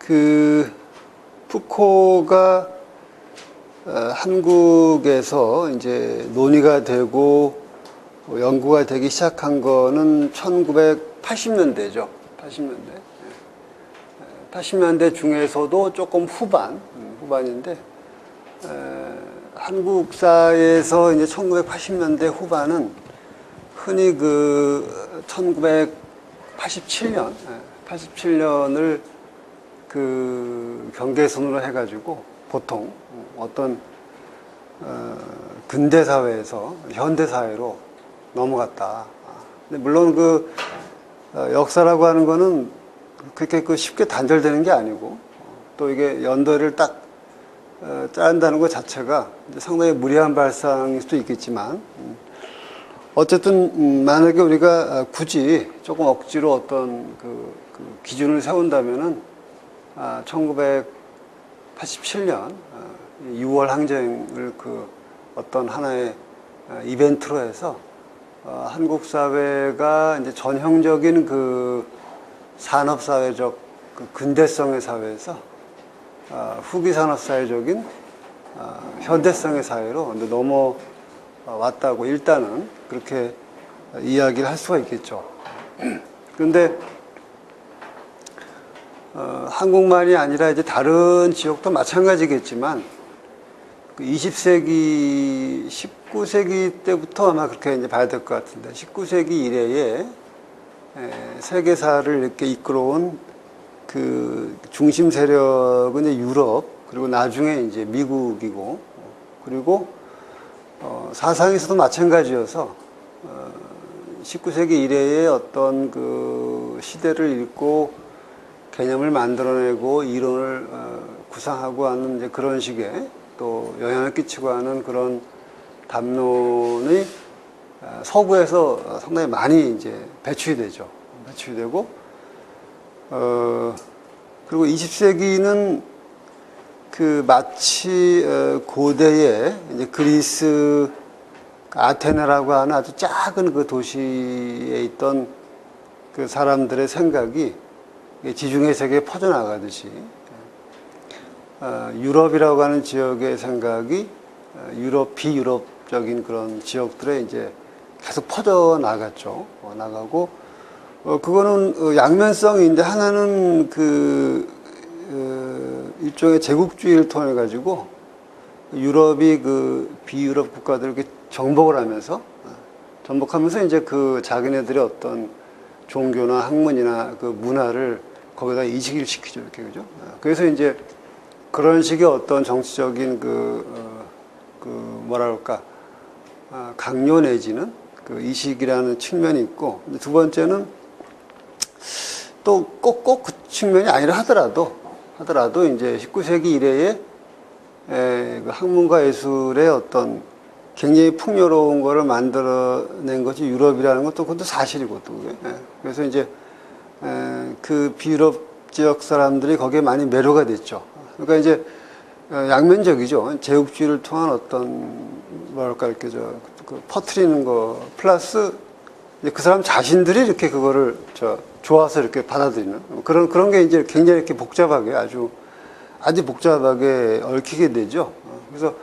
그 푸코가 한국에서 이제 논의가 되고 연구가 되기 시작한 거는 1980년대죠. 80년대. 80년대 중에서도 조금 후반인데, 한국사에서 이제 1980년대 후반은 흔히 그 1987년을 그 경계선으로 해가지고 보통 어떤 근대 사회에서 현대 사회로 넘어갔다. 근데 물론 그 역사라고 하는 거는 그렇게 쉽게 단절되는 게 아니고, 또 이게 연도를 딱 짜낸다는 것 자체가 상당히 무리한 발상일 수도 있겠지만, 어쨌든 만약에 우리가 굳이 조금 억지로 어떤 그 기준을 세운다면은 1987년 6월 항쟁을 그 어떤 하나의 이벤트로 해서 한국 사회가 이제 전형적인 그 산업사회적 그 근대성의 사회에서 후기 산업사회적인 현대성의 사회로 넘어왔다고 일단은 그렇게 이야기를 할 수가 있겠죠. 그런데 한국만이 아니라 이제 다른 지역도 마찬가지겠지만, 그 20세기, 19세기 때부터 아마 그렇게 이제 봐야 될 것 같은데, 19세기 이래에 세계사를 이렇게 이끌어온 그 중심 세력은 이제 유럽, 그리고 나중에 이제 미국이고, 그리고 사상에서도 마찬가지여서 19세기 이래의 어떤 그 시대를 읽고 개념을 만들어내고 이론을 구상하고 하는 이제 그런 식의 또 영향을 끼치고 하는 그런 담론이 서구에서 상당히 많이 이제 배출이 되죠. 배출이 되고, 그리고 20세기는 그 마치 고대의 이제 그리스 아테네라고 하는 아주 작은 그 도시에 있던 그 사람들의 생각이 지중해 세계에 퍼져나가듯이 유럽이라고 하는 지역의 생각이 비유럽적인 그런 지역들에 이제 계속 퍼져나갔죠. 나가고, 그거는 양면성인데, 하나는 일종의 제국주의를 통해 가지고 유럽이 그 비유럽 국가들을 이렇게 정복하면서 이제 그 자기네들의 어떤 종교나 학문이나 그 문화를 거기다 이식을 시키죠, 이렇게, 그죠? 그래서 이제 그런 식의 어떤 정치적인 강요 내지는 그 이식이라는 측면이 있고, 두 번째는 또 꼭 그 측면이 아니라 하더라도 이제 19세기 이래에 그 학문과 예술의 어떤 굉장히 풍요로운 거를 만들어낸 것이 유럽이라는 것도 그것도 사실이고, 또 그게. 그래서 이제 그 비유럽 지역 사람들이 거기에 많이 매료가 됐죠. 그러니까 이제 양면적이죠. 제국주의를 통한 어떤 이렇게 퍼트리는 거 플러스 이제 그 사람 자신들이 이렇게 그거를 좋아서 이렇게 받아들이는 그런 게 이제 굉장히 이렇게 복잡하게 아주 복잡하게 얽히게 되죠. 그래서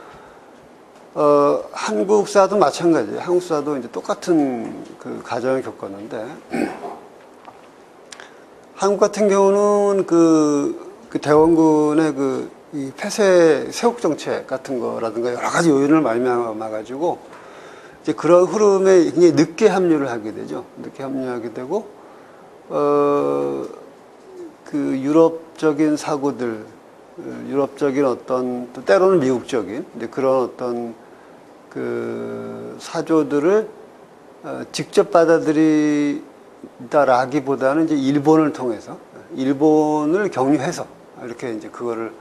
한국사도 마찬가지예요. 한국사도 이제 똑같은 그 과정을 겪었는데, 한국 같은 경우는 그 대원군의 이 폐쇄 세국 정책 같은 거라든가 여러 가지 요인을 말미암아가지고 이제 그런 흐름에 굉장히 늦게 합류를 하게 되죠. 늦게 합류하게 되고, 그 유럽적인 사고들, 유럽적인 어떤, 또 때로는 미국적인 이제 그런 어떤 그 사조들을 직접 받아들이다라기보다는 이제 일본을 통해서, 일본을 경유해서 이렇게 이제 그거를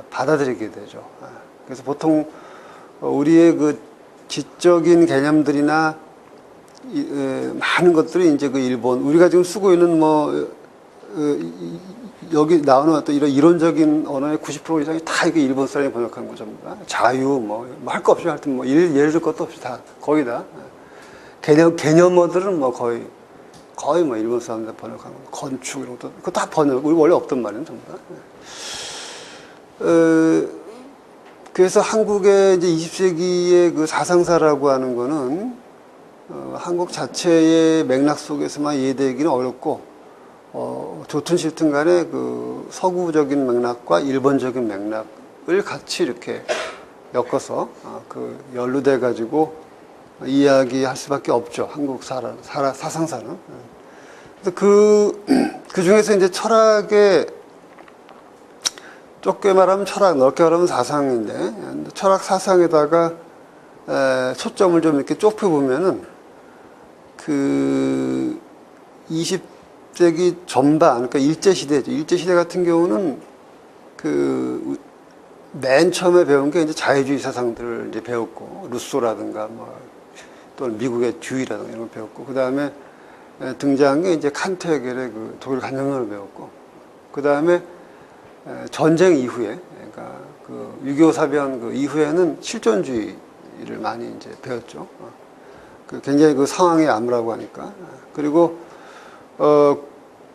받아들이게 되죠. 그래서 보통 우리의 그 지적인 개념들이나 많은 것들이 이제 그 일본, 우리가 지금 쓰고 있는 여기 나오는 어떤 이런 이론적인 언어의 90% 이상이 다 이게 일본 사람이 번역한 거죠. 자유, 할 거 없이 하여튼 예를 들 것도 없이 다 거의 다 개념어들은 거의 거의 뭐 일본 사람들 번역하는 거, 건축 이런 것도 그거 다 번역. 우리 원래 없던 말이에요, 전부 다. 그래서 한국의 이제 20세기의 그 사상사라고 하는 거는 한국 자체의 맥락 속에서만 이해되기는 어렵고 좋든 싫든 간에 그 서구적인 맥락과 일본적인 맥락을 같이 이렇게 엮어서 그 연루돼 가지고 이야기할 수밖에 없죠. 한국 사상사는. 그래서 그 중에서 이제 철학의 좁게 말하면 철학, 넓게 말하면 사상인데 철학 사상에다가 초점을 좀 이렇게 좁혀보면은 그 20세기 전반, 그러니까 일제시대죠. 일제시대 같은 경우는 그 맨 처음에 배운 게 이제 자유주의 사상들을 이제 배웠고, 루소라든가 뭐, 또는 미국의 주의라든가 이런 걸 배웠고, 그 다음에 등장한 게 이제 칸트 해결의 그 독일 간영론을 배웠고, 그 다음에 전쟁 이후에, 그러니까 그 6.25 사변 그 이후에는 실존주의를 많이 이제 배웠죠. 그 굉장히 그 상황이 암울하고 하니까. 그리고,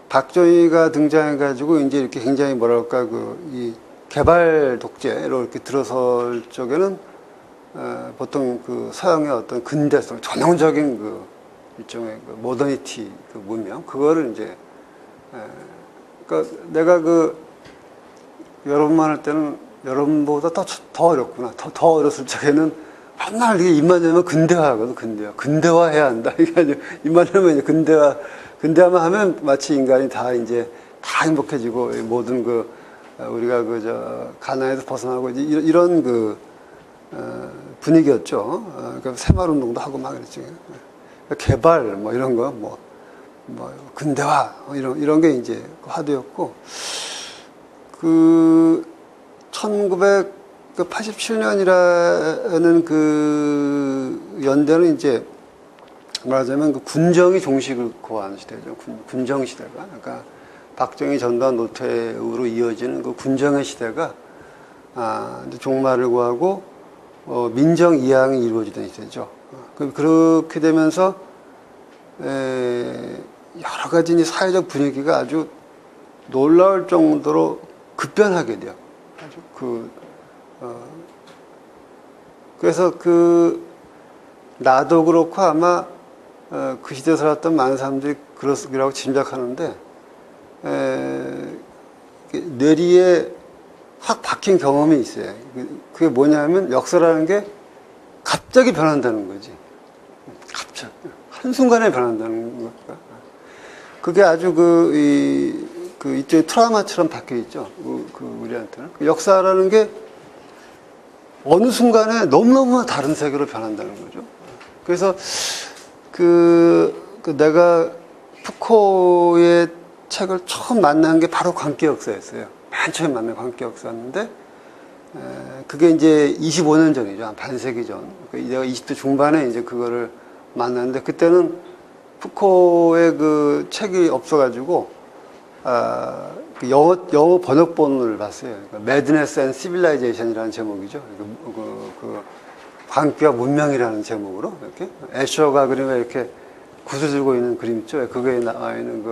박정희가 등장해가지고 이제 이렇게 굉장히 뭐랄까, 이 개발 독재로 이렇게 들어설 적에는, 보통 그 서양의 어떤 근대성, 전형적인 그 일종의 그 모더니티 그 문명, 그거를 이제, 그러니까 내가 그 여러분만 할 때는 여러분보다 더 어렵구나. 더 어렸을 적에는 맨날 이게 입만 열면 근대화하거든, 근대화해야 한다. 이게 아니고, 입만 열면 이제 근대화만 하면 마치 인간이 다 이제 다 행복해지고, 모든 우리가 가난에서 벗어나고, 이런 분위기였죠. 그러니까 새마을 운동도 하고 막 그랬지. 개발, 뭐 이런 거, 근대화, 이런 게 이제 화두였고, 1987년이라는 그 연대는 이제 말하자면 그 군정이 종식을 고한 시대죠. 군정 시대가. 그러니까 박정희 전두환 노태우로 이어지는 그 군정의 시대가 이제 종말을 구하고 민정 이양이 이루어지던 시대죠. 그렇게 되면서 여러 가지 이제 사회적 분위기가 아주 놀라울 정도로 급변하게 돼요. 아주 그래서 나도 그렇고 아마 그 시대에 살았던 많은 사람들이 그렇으리라고 짐작하는데, 뇌리에 확 박힌 경험이 있어요. 그게 뭐냐면 역사라는 게 갑자기 변한다는 거지. 갑자기. 한순간에 변한다는 거니까. 그게 아주 이쪽에 트라우마처럼 박혀 있죠. 우리한테는. 역사라는 게 어느 순간에 너무너무 다른 세계로 변한다는 거죠. 그래서 내가 푸코의 책을 처음 만난 게 바로 광기역사였어요. 맨 처음 만난 광기역사였는데, 그게 이제 25년 전이죠. 한 반세기 전. 내가 20대 중반에 이제 그거를 만났는데, 그때는 푸코의 그 책이 없어가지고, 영어 번역본을 봤어요. 그러니까 Madness and Civilization이라는 제목이죠. 광기와 문명이라는 제목으로 이렇게 애셔가 그림에 이렇게 굿을 들고 있는 그림 있죠. 그거에 나와 있는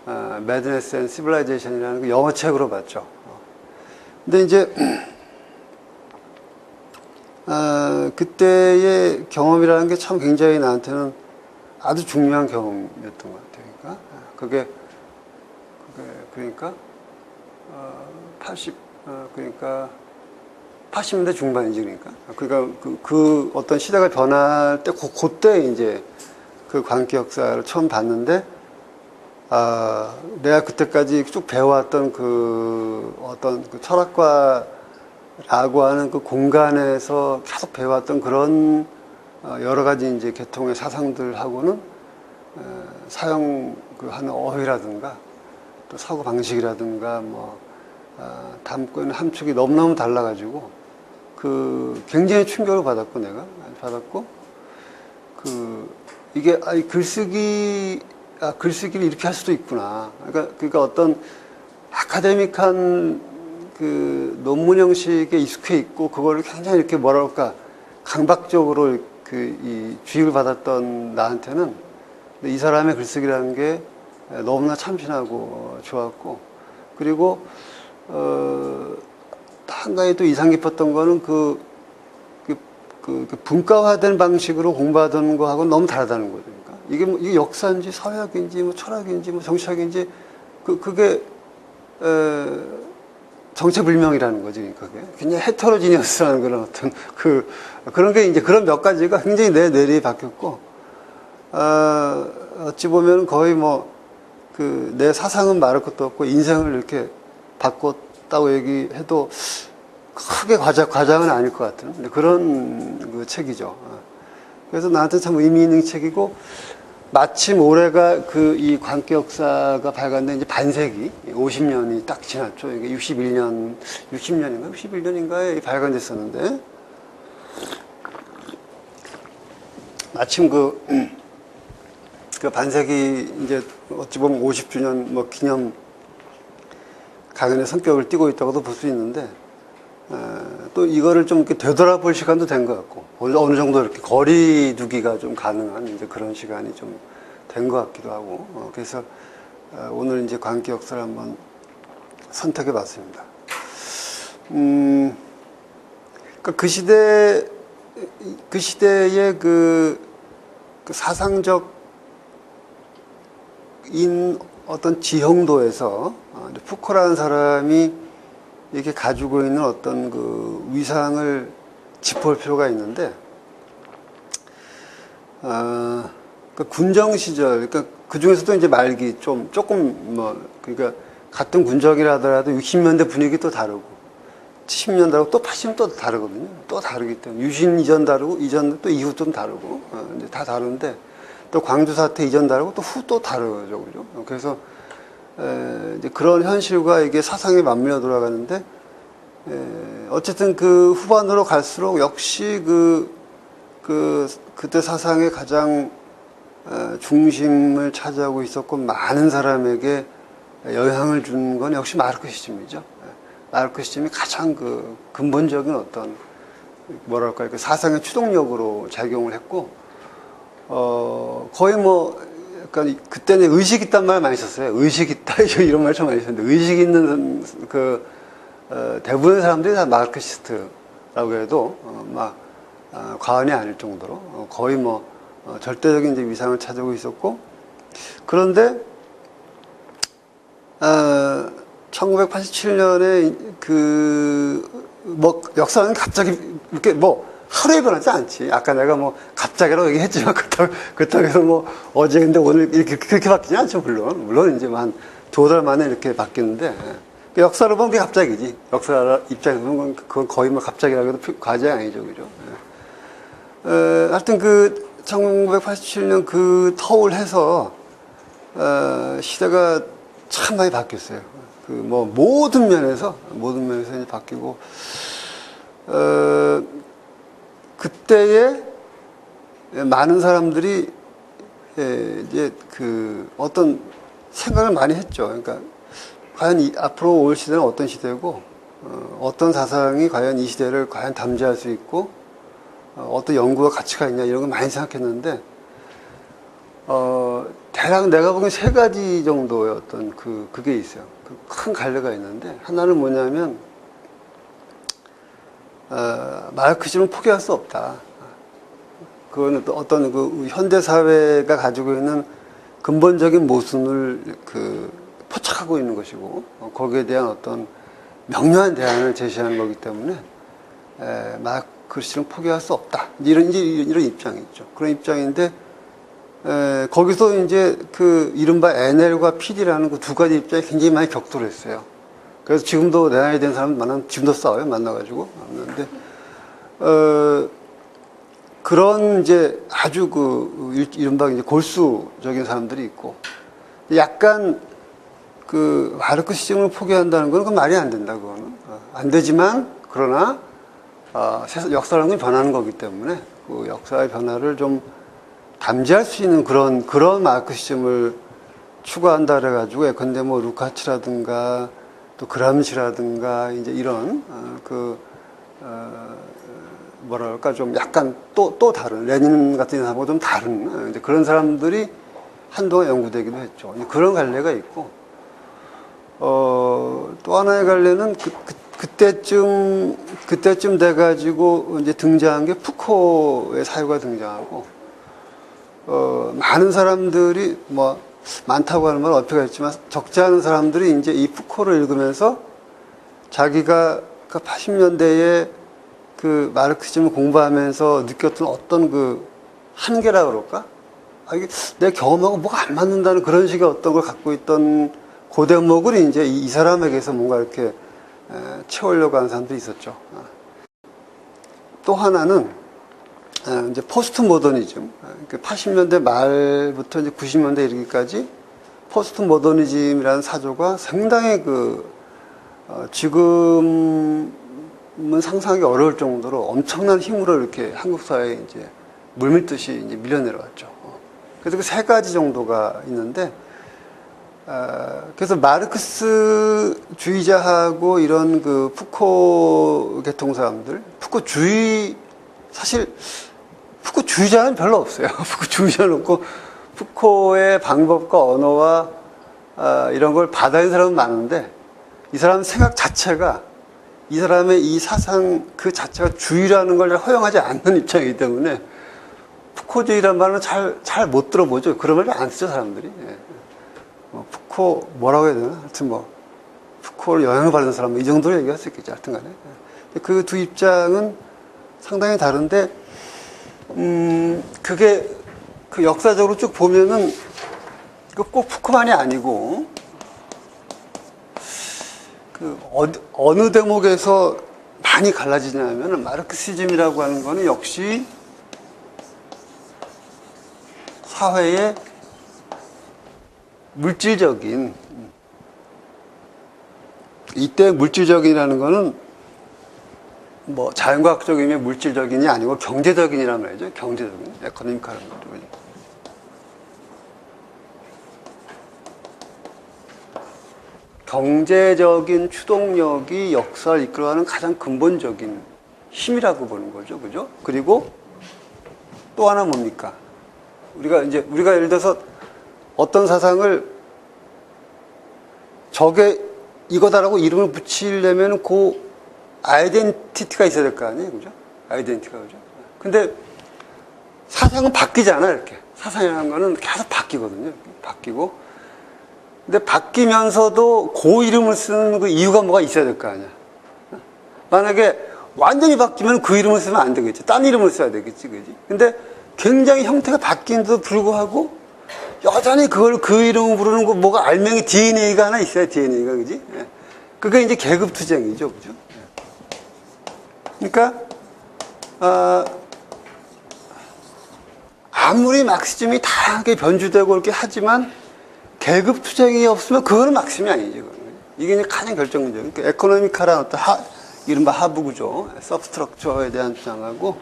Madness and Civilization이라는 그 영어 책으로 봤죠. 근데 이제 그때의 경험이라는 게 참 굉장히 나한테는 아주 중요한 경험이었던 것 같아요. 그러니까 80년대 중반이지, 그러니까 그 어떤 시대가 변할 때 그때 이제 그 광기 역사를 처음 봤는데, 내가 그때까지 쭉 배워왔던 어떤 철학과라고 하는 그 공간에서 계속 배워왔던 그런 여러 가지 이제 계통의 사상들하고는 사용하는 어휘라든가 또 사고 방식이라든가 담고 있는 함축이 너무너무 달라가지고 굉장히 충격을 받았고, 내가 받았고, 이게 글쓰기를 이렇게 할 수도 있구나. 그러니까 어떤 아카데믹한 논문 형식에 익숙해 있고, 그거를 굉장히 이렇게 뭐랄까 강박적으로 이 주입을 받았던 나한테는 이 사람의 글쓰기라는 게 너무나 참신하고 좋았고, 그리고 한 가지 또 인상 깊었던 거는 그 분과화된 방식으로 공부하던 거하고 너무 다르다는 거죠. 그러니까 이게 역사인지 사회학인지 뭐 철학인지 뭐 정치학인지 그게 정체불명이라는 거지. 그게 굉장히 헤테로지니어스라는 그런 어떤 그런 게 이제 그런 몇 가지가 굉장히 내 뇌리에 박혔고, 어찌 보면 거의 뭐 내 사상은 말할 것도 없고 인생을 이렇게 바꿨다고 얘기해도 크게 과장은 아닐 것 같은 그런 그 책이죠. 그래서 나한테 참 의미 있는 책이고, 마침 올해가 이 광기 역사가 발간된 이제 반세기 50년이 딱 지났죠. 이게 60년인가 61년인가에 발간됐었는데, 마침 그 반세기 이제 어찌 보면 50주년 뭐 기념 강연의 성격을 띠고 있다고도 볼 수 있는데, 또 이거를 좀 이렇게 되돌아볼 시간도 된 것 같고, 어느 정도 이렇게 거리 두기가 좀 가능한 이제 그런 시간이 좀 된 것 같기도 하고, 그래서 오늘 이제 광기 역사를 한번 선택해 봤습니다. 그러니까 그 시대의 그 사상적인 어떤 지형도에서 푸코라는 사람이 이렇게 가지고 있는 어떤 그 위상을 짚어볼 필요가 있는데, 그 군정 시절, 그러니까 그 중에서도 이제 말기 조금 그러니까 같은 군정이라 하더라도 60년대 분위기 또 다르고, 70년 다르고 또 80년 또 다르거든요. 또 다르기 때문에 유신 이전 다르고 이전 또 이후 좀 다르고, 이제 다 다른데, 또 광주 사태 이전 다르고 또 후 또 다르죠, 그죠? 그래서 이제 그런 현실과 이게 사상이 맞물려 돌아가는데, 어쨌든 그 후반으로 갈수록 역시 그때 사상의 가장 중심을 차지하고 있었고, 많은 사람에게 영향을 준 건 역시 마르크시즘이죠. 마르크시즘이 가장 그 근본적인 어떤 뭐랄까 그 사상의 추동력으로 작용을 했고, 거의 뭐 약간 그때는 의식 있단 말 많이 썼어요. 의식 있다 이런 말 좀 많이 썼는데, 의식 있는 대부분의 사람들이 다 마르크시스트라고 해도 과언이 아닐 정도로 거의 절대적인 이제 위상을 차지하고 있었고, 그런데 1987년에 역사는 갑자기 이렇게 하루에 변하지 않지. 아까 내가 갑자기라고 얘기했지만, 그렇다고 해서 어제 근데 오늘 이렇게 그렇게 바뀌지 않죠. 물론 이제 한 두어 달 만에 이렇게 바뀌는데, 역사를 보면 그게 갑자기지. 역사 입장에서 보면 그건 거의 갑자기라고 해도 과제 아니죠. 그죠? 하여튼 1987년 그 터울 해서, 시대가 참 많이 바뀌었어요. 모든 면에서 이제 바뀌고, 그때에 많은 사람들이 이제 어떤 생각을 많이 했죠. 그러니까 과연 앞으로 올 시대는 어떤 시대고, 어떤 사상이 과연 이 시대를 과연 담지할 수 있고, 어떤 연구와 가치가 있냐 이런 걸 많이 생각했는데, 대략 내가 보기엔 세 가지 정도의 어떤 그게 있어요. 큰 갈래가 있는데, 하나는 뭐냐면 마르크시즘을 포기할 수 없다. 그거는 어떤 현대 사회가 가지고 있는 근본적인 모순을 포착하고 있는 것이고, 거기에 대한 어떤 명료한 대안을 제시하는 거기 때문에 마르크시즘을 포기할 수 없다. 이런 입장이 있죠. 그런 입장인데, 거기서 이제 이른바 NL과 PD라는 그 두 가지 입장이 굉장히 많이 격돌했어요. 그래서 지금도 내 나이 된 사람 만나면 지금도 싸워요. 만나가지고. 만나는데, 그런 이제 아주 이른바 이제 골수적인 사람들이 있고, 약간 마르크시즘을 포기한다는 건 그건 말이 안 된다. 그거는. 안 되지만, 그러나, 역사라는 건 변하는 거기 때문에, 그 역사의 변화를 좀 담지할 수 있는 그런 마르크시즘을 추구한다 그래가지고, 예컨대 루카치라든가, 또 그람시라든가, 이제 이런, 뭐랄까, 좀 약간 또 다른, 레닌 같은 사람하고 좀 다른, 이제 그런 사람들이 한동안 연구되기도 했죠. 그런 갈래가 있고, 또 하나의 갈래는 그때쯤 돼가지고 이제 등장한 게 푸코의 사유가 등장하고, 많은 사람들이 뭐, 많다고 하는 말은 어폐가 있지만 적지 않은 사람들이 이제 이 푸코를 읽으면서 자기가 그 80년대에 그 마르크시즘을 공부하면서 느꼈던 어떤 그 한계라 그럴까? 이게 내 경험하고 뭐가 안 맞는다는 그런 식의 어떤 걸 갖고 있던 그 대목을 이제 이 사람에게서 뭔가 이렇게 채우려고 하는 사람도 있었죠. 또 하나는 이제 포스트 모더니즘. 80년대 말부터 이제 90년대 이르기까지 포스트 모더니즘이라는 사조가 상당히 지금은 상상하기 어려울 정도로 엄청난 힘으로 이렇게 한국 사회에 이제 물밀듯이 이제 밀려내려왔죠. 그래서 그 세 가지 정도가 있는데, 그래서 마르크스주의자하고 이런 그 푸코 계통 사람들, 사실 푸코주의자는 별로 없어요. 푸코주의자는 없고, 푸코의 방법과 언어와 이런 걸 받아들이는 사람은 많은데, 이 사람 생각 자체가, 이 사람의 이 사상 그 자체가 주의라는 걸 허용하지 않는 입장이기 때문에, 푸코주의란 말은 잘 못 들어보죠. 그런 말을 안 쓰죠, 사람들이. 푸코, 뭐라고 해야 되나? 하여튼 푸코를 영향을 받는 사람, 이 정도로 얘기할 수 있겠죠. 하여튼 간에. 그 두 입장은 상당히 다른데, 그게 그 역사적으로 쭉 보면은, 꼭 푸코만이 아니고, 어느 대목에서 많이 갈라지냐면은, 마르크시즘이라고 하는 거는 역시 사회의 물질적인, 이때 물질적이라는 거는 뭐 자연과학적 의미의 물질적인이 아니고 경제적인이란 말이죠. 경제적인, 에코노미카라는 거죠. 경제적인 추동력이 역사를 이끌어가는 가장 근본적인 힘이라고 보는 거죠. 그죠? 그리고 또 하나 뭡니까? 우리가 예를 들어서 어떤 사상을 저게 이거다라고 이름을 붙이려면 그 아이덴티티가 있어야 될 거 아니에요. 그죠? 아이덴티티가, 그죠? 근데 사상은 바뀌잖아, 이렇게. 사상이라는 거는 계속 바뀌거든요. 바뀌고. 근데 바뀌면서도 그 이름을 쓰는 그 이유가 뭐가 있어야 될 거 아니야. 만약에 완전히 바뀌면 그 이름을 쓰면 안 되겠지. 딴 이름을 써야 되겠지, 그지? 근데 굉장히 형태가 바뀌는데도 불구하고 여전히 그걸 그 이름으로 부르는 거 뭐가 알맹이 DNA가 하나 있어요, DNA가, 그지? 그게 이제 계급투쟁이죠, 그죠? 그러니까, 아무리 막시즘이 다양하게 변주되고 이렇게 하지만 계급투쟁이 없으면 그거는 막시즘이 아니죠. 그거는. 이게 이제 가장 결정적인. 그러니까 에코노미카라는 어떤 이른바 하부구조, 서브스트럭처에 대한 주장하고,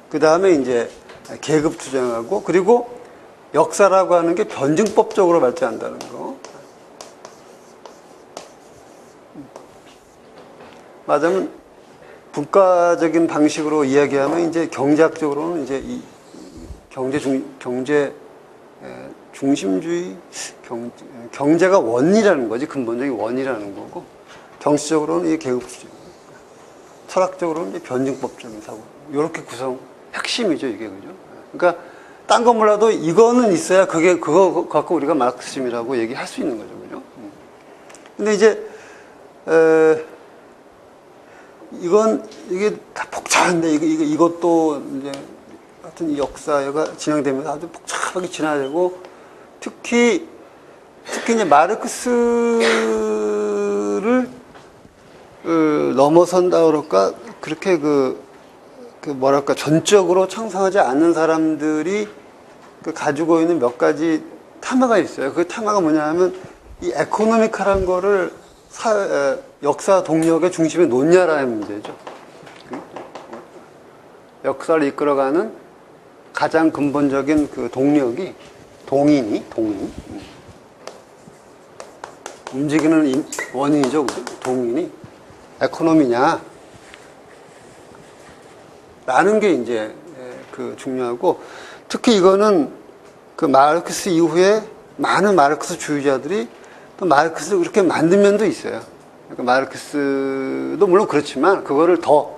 그 다음에 이제 계급투쟁하고, 그리고 역사라고 하는 게 변증법적으로 발전한다는 거. 맞으면 분과적인 방식으로 이야기하면 이제 경제학적으로는 이제 이 경제 중심주의, 경제가 원이라는 거지, 근본적인 원이라는 거고, 정치적으로는 이 계급투쟁, 철학적으로는 이제 변증법적인 사고, 이렇게 핵심이죠, 이게, 그죠? 그러니까 딴 거 몰라도 이거는 있어야 그거 갖고 우리가 마르크시즘이라고 얘기할 수 있는 거죠, 그죠? 근데 이제 이게 다 복잡한데 이것도 이제 하여튼 이 역사가 진행되면서 아주 복잡하게 진화되고, 특히 이제 마르크스를 넘어선다 그럴까, 그렇게 뭐랄까, 전적으로 창성하지 않는 사람들이 가지고 있는 몇 가지 테마가 있어요. 그 테마가 뭐냐 하면, 이 에코노미카라는 거를 역사 동력의 중심에 놓냐라는 문제죠. 역사를 이끌어가는 가장 근본적인 그 동력이 동인이 움직이는 원인이죠. 동인이 에코노미냐 라는 게 이제 중요하고, 특히 이거는 그 마르크스 이후에 많은 마르크스 주의자들이 또 마르크스를 그렇게 만든 면도 있어요. 그러니까 마르크스도 물론 그렇지만 그거를 더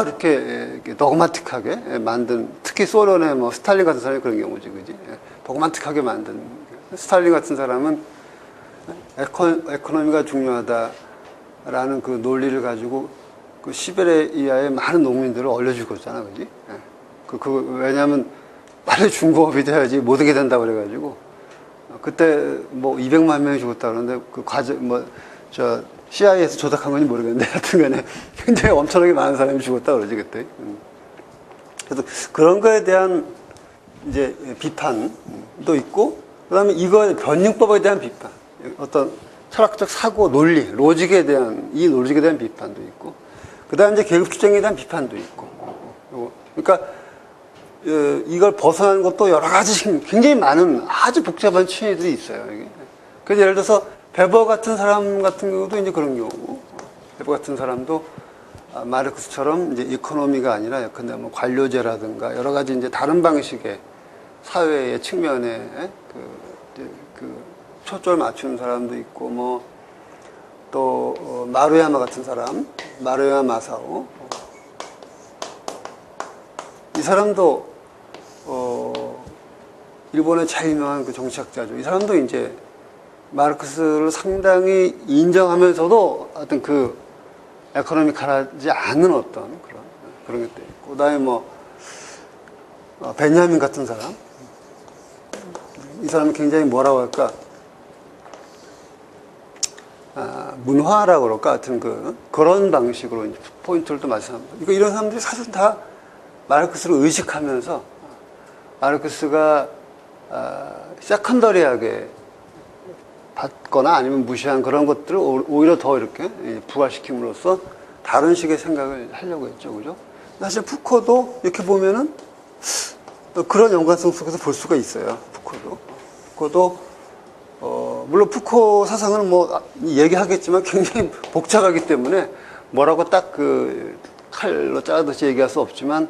이렇게 도그마틱하게 만든, 특히 소련의 뭐 스탈린 같은 사람이 그런 경우지, 그지? 도그마틱하게 만든. 스탈린 같은 사람은 에코노미가 중요하다라는 그 논리를 가지고 그 시베리아의 많은 농민들을 얼려 죽었잖아, 그지? 왜냐면 빨리 중공업이 돼야지 못 오게 된다고 그래가지고 그때 뭐 200만 명이 죽었다 그러는데 그 CIA에서 조작한 건지 모르겠는데 하여튼 간에 굉장히 엄청나게 많은 사람이 죽었다 그러지, 그때. 그래서 그런 거에 대한 이제 비판도 있고, 그 다음에 이거 변증법에 대한 비판, 어떤 철학적 사고, 논리, 로직에 대한, 이 로직에 대한 비판도 있고, 그 다음에 이제 계급투쟁에 대한 비판도 있고. 그러니까, 이걸 벗어나는 것도 여러 가지 굉장히 많은 아주 복잡한 취지들이 있어요, 이게. 그래서 예를 들어서 베버 같은 사람 같은 경우도 이제 그런 경우고, 베버 같은 사람도 마르크스처럼 이제 이코노미가 아니라 예컨대 뭐 관료제라든가 여러 가지 이제 다른 방식의 사회의 측면에 그 초점을 맞추는 사람도 있고, 뭐 또 마루야마 같은 사람, 마루야마 마사오, 이 사람도 일본의 제일 유명한 그 정치학자죠. 이 사람도 이제 마르크스를 상당히 인정하면서도 어떤 그 에코노미컬하지 않은 어떤 그런 것도 있고, 그다음에 뭐 베냐민 같은 사람, 이 사람은 굉장히 뭐라고 할까, 문화라고 그럴까, 하여튼 그런 방식으로 이제 포인트를 또 말씀합니다. 그러니까 이런 사람들이 사실 다 마르크스를 의식하면서 마르크스가 세컨더리하게 받거나 아니면 무시한 그런 것들을 오히려 더 이렇게 부활시킴으로써 다른 식의 생각을 하려고 했죠, 그죠? 사실 푸코도 이렇게 보면은 또 그런 연관성 속에서 볼 수가 있어요. 푸코도 물론 푸코 사상은 뭐 얘기하겠지만 굉장히 복잡하기 때문에 뭐라고 딱 칼로 자르듯이 얘기할 수 없지만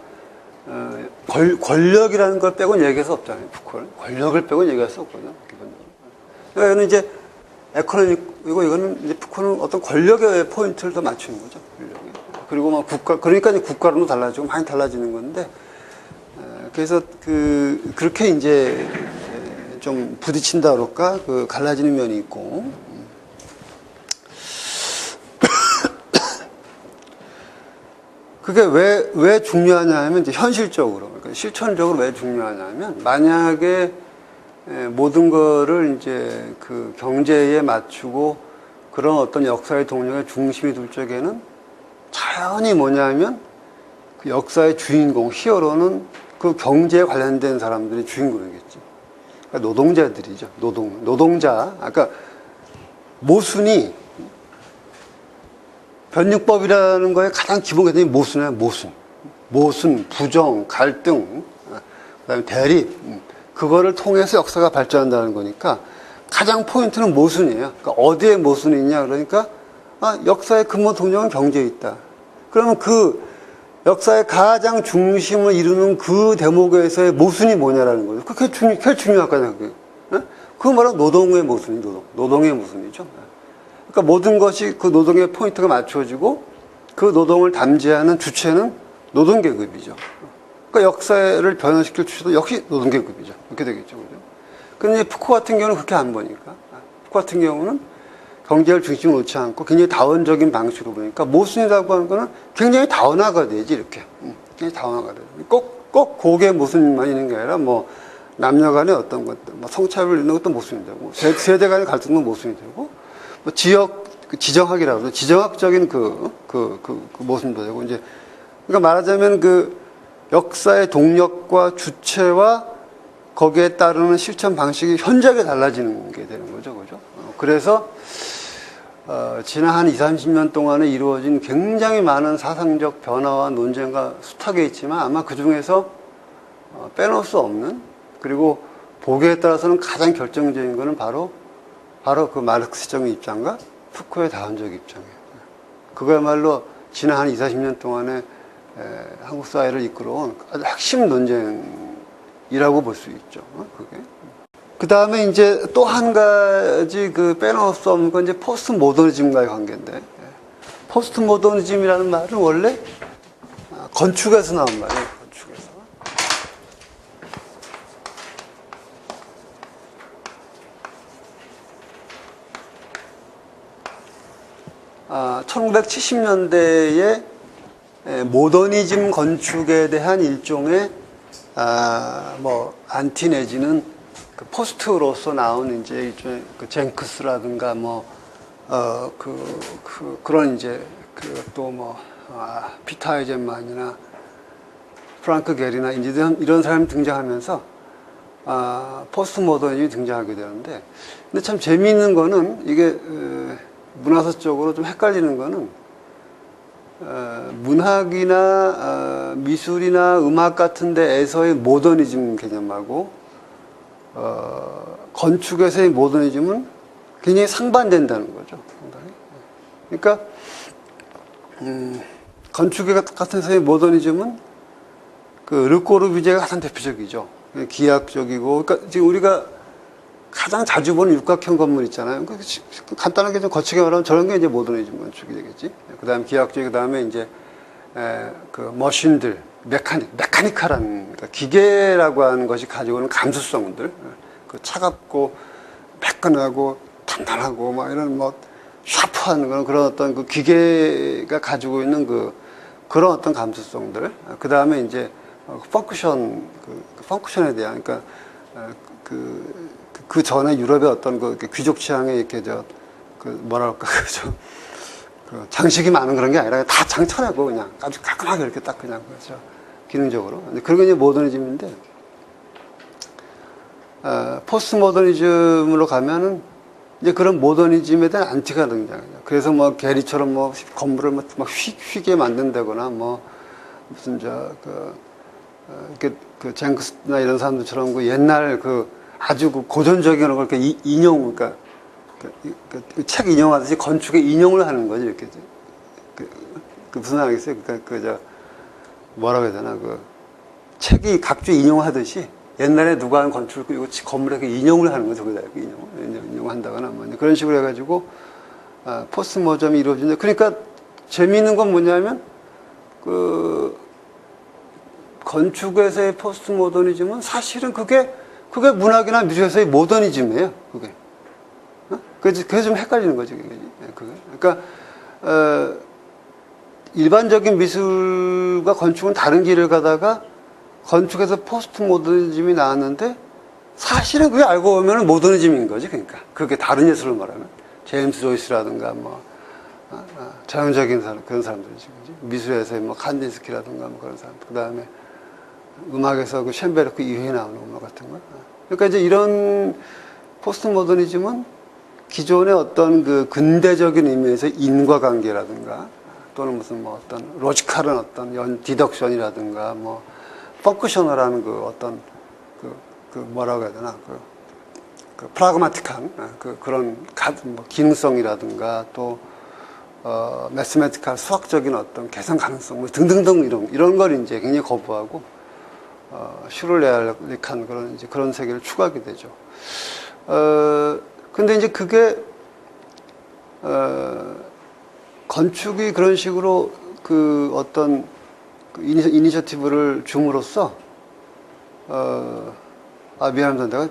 권력이라는 걸 빼고는 얘기할 수 없잖아요. 푸코는 권력을 빼고는 얘기할 수 없거든요, 기본적으로. 그러니까 이거는 이제 에코노믹이고, 이거는 이제 푸코는 어떤 권력의 포인트를 더 맞추는 거죠. 권력이. 그리고 막 그러니까 이제 국가로도 달라지고 많이 달라지는 건데, 그래서 그렇게 이제 좀 부딪힌다 그럴까, 갈라지는 면이 있고. 그게 왜 중요하냐 하면, 이제 현실적으로, 그러니까 실천적으로 왜 중요하냐 하면, 만약에 모든 거를 이제 그 경제에 맞추고 그런 어떤 역사의 동력의 중심이 둘 적에는 자연히 뭐냐면 그 역사의 주인공, 히어로는 그 경제에 관련된 사람들이 주인공이겠지. 그러니까 노동자들이죠. 노동자. 아까 모순이, 변증법이라는 거에 가장 기본 개념이 모순이야, 모순, 부정, 갈등, 그다음에 대립. 그거를 통해서 역사가 발전한다는 거니까 가장 포인트는 모순이에요. 그러니까 어디에 모순이 있냐, 그러니까 역사의 근본 동력은 경제에 있다. 그러면 그 역사의 가장 중심을 이루는 그 대목에서의 모순이 뭐냐라는 거죠. 그게 중요하거든요. 그거 뭐라 노동의 모순이, 노동의 모순이죠. 그러니까 모든 것이 그 노동의 포인트가 맞춰지고 그 노동을 담지하는 주체는 노동계급이죠. 그러니까 역사를 변화시킬 주체도 역시 노동계급이죠. 이렇게 되겠죠, 그죠? 근데 푸코 같은 경우는 그렇게 안 보니까, 푸코 같은 경우는 경제를 중심으로 놓지 않고 굉장히 다원적인 방식으로 보니까 모순이라고 하는 거는 굉장히 다원화가 되지, 이렇게. 굉장히 다원화가 돼요. 꼭 고개 모순만 있는 게 아니라 뭐 남녀 간의 어떤 것들, 뭐 성차별 있는 것도 모순이 되고, 세대 간의 갈등도 모순이 되고, 뭐 지정학이라고 해서 지정학적인 모순도 되고, 이제, 그러니까 말하자면 역사의 동력과 주체와 거기에 따르는 실천 방식이 현저하게 달라지는 게 되는 거죠, 그죠? 그래서, 지난 한 20, 30년 동안에 이루어진 굉장히 많은 사상적 변화와 논쟁과 숱하게 있지만 아마 그 중에서 빼놓을 수 없는, 그리고 보기에 따라서는 가장 결정적인 거는 바로 그 마르크스적 입장과 푸코의 다원적 입장이에요. 그거야말로 지난 한 20, 30년 동안에 한국 사회를 이끌어온 아주 핵심 논쟁이라고 볼 수 있죠. 그게. 그 다음에 이제 또 한 가지 그 빼놓을 수 없는 건 이제 포스트 모더니즘과의 관계인데, 포스트 모더니즘이라는 말은 원래 건축에서 나온 말이에요. 건축에서. 1970년대에 모더니즘 건축에 대한 일종의 뭐 안티 내지는 그 포스트로서 나온 이제 일종의 그 젠크스라든가 뭐 그런 이제 그 또 뭐 피터 아이젠만이나 프랑크 게리나 이제 이런 사람이 등장하면서 포스트 모더니즘이 등장하게 되는데, 근데 참 재미있는 거는 이게 문화사적으로 좀 헷갈리는 거는 문학이나 미술이나 음악 같은 데에서의 모더니즘 개념하고 건축에서의 모더니즘은 굉장히 상반된다는 거죠. 상당히. 그러니까 건축 같은 데서의 모더니즘은 그 르꼬르비제가 가장 대표적이죠. 기하학적이고, 그러니까 지금 우리가 가장 자주 보는 육각형 건물 있잖아요. 간단하게 좀 거치게 말하면 저런 게 이제 모더니즘 건축이 되겠지. 그 다음에 기하학적, 그 다음에 이제 그 머신들, 메카니컬한, 그러니까 기계라고 하는 것이 가지고 있는 감수성들, 그 차갑고 매끈하고 단단하고 막 이런 뭐 샤프한 그런 어떤 그 기계가 가지고 있는 그런 어떤 감수성들. 그 다음에 이제 펑크션, 펑크션에 대한, 그러니까 그 전에 유럽의 어떤 그 귀족 취향에 이렇게 뭐랄까, 그 장식이 많은 그런 게 아니라 다 장천하고 그냥 아주 깔끔하게 이렇게 딱 그냥 그렇죠. 기능적으로. 근데 그런 게 이제 모더니즘인데, 포스트 모더니즘으로 가면은 이제 그런 모더니즘에 대한 안티가 등장해요. 그래서 뭐 게리처럼 뭐 건물을 막 휘게 만든다거나 뭐 무슨 이렇게 그 쟁크스나 이런 사람들처럼 그 옛날 아주 고전적인 그런 걸 이렇게 인용, 그러니까 책 인용하듯이 건축에 인용을 하는 거죠. 이렇게 무슨 알겠어요? 그러니까 뭐라고 해야 되나, 책이 각주 인용하듯이 옛날에 누가 한 건축을 이거 건물에 인용을 하는 거죠. 거기다 인용한다거나 뭐 그런 식으로 해가지고 포스트 모더니즘이 이루어진다. 그러니까 재미있는 건 뭐냐면 건축에서의 포스트 모더니즘은 사실은 그게 문학이나 미술에서의 모더니즘이에요. 그게. 그게 좀 헷갈리는 거죠. 그게. 그러니까 일반적인 미술과 건축은 다른 길을 가다가 건축에서 포스트 모더니즘이 나왔는데 사실은 그게 알고 보면 모더니즘인 거지. 그러니까 그게 다른 예술을 말하면 제임스 조이스라든가 뭐 자연적인 사람, 그런 사람들이지. 미술에서의 뭐 칸딘스키라든가 뭐 그런 사람. 그 다음에 음악에서 그 셴베르크 이후에 나오는 음악 같은 거. 그러니까 이제 이런 포스트 모더니즘은 기존의 어떤 그 근대적인 의미에서 인과관계라든가 또는 무슨 뭐 어떤 로지컬한 어떤 디덕션이라든가 뭐 펑크셔널한 어떤 뭐라고 해야 되나 프라그마틱한 그런 뭐 기능성이라든가 또 매스메티컬 수학적인 어떤 개선 가능성 뭐 등등등 이런 걸 이제 굉장히 거부하고 슈를레알릭한 그런 세계를 추구하게 되죠. 근데 이제 그게 건축이 그런 식으로 어떤 이니셔티브를 줌으로써 미안합니다. 내가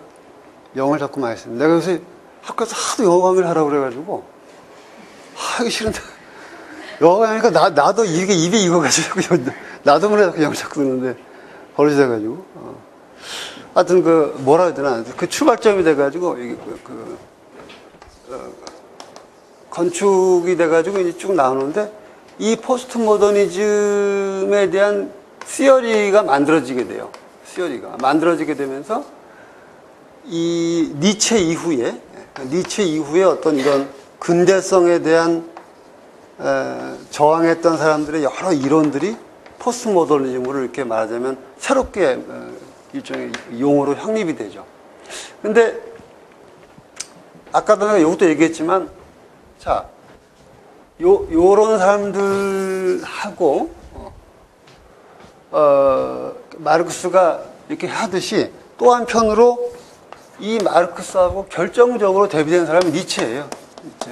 영어를 자꾸 많이 했습니다. 내가 요새 학교에서 하도 영어 강의를 하라고 그래가지고 하기 싫은데 영어 강의니까 나도 이게 입이 익어가지고 나도 모르게 영어를 자꾸 듣는데 버릇이 돼가지고 하여튼 뭐라 해야 되나 출발점이 돼가지고 이게 건축이 돼가지고 이제 쭉 나오는데 이 포스트 모더니즘에 대한 시어리가 만들어지게 돼요. 시어리가 만들어지게 되면서 이 니체 이후에 어떤 이런 근대성에 대한 저항했던 사람들의 여러 이론들이 포스트 모더니즘으로 이렇게 말하자면 새롭게 일종의 용어로 확립이 되죠. 근데 아까도 내가 이것도 얘기했지만 자, 요런 사람들하고 마르크스가 이렇게 하듯이 또 한편으로 이 마르크스하고 결정적으로 대비된 사람이 니체예요. 니체.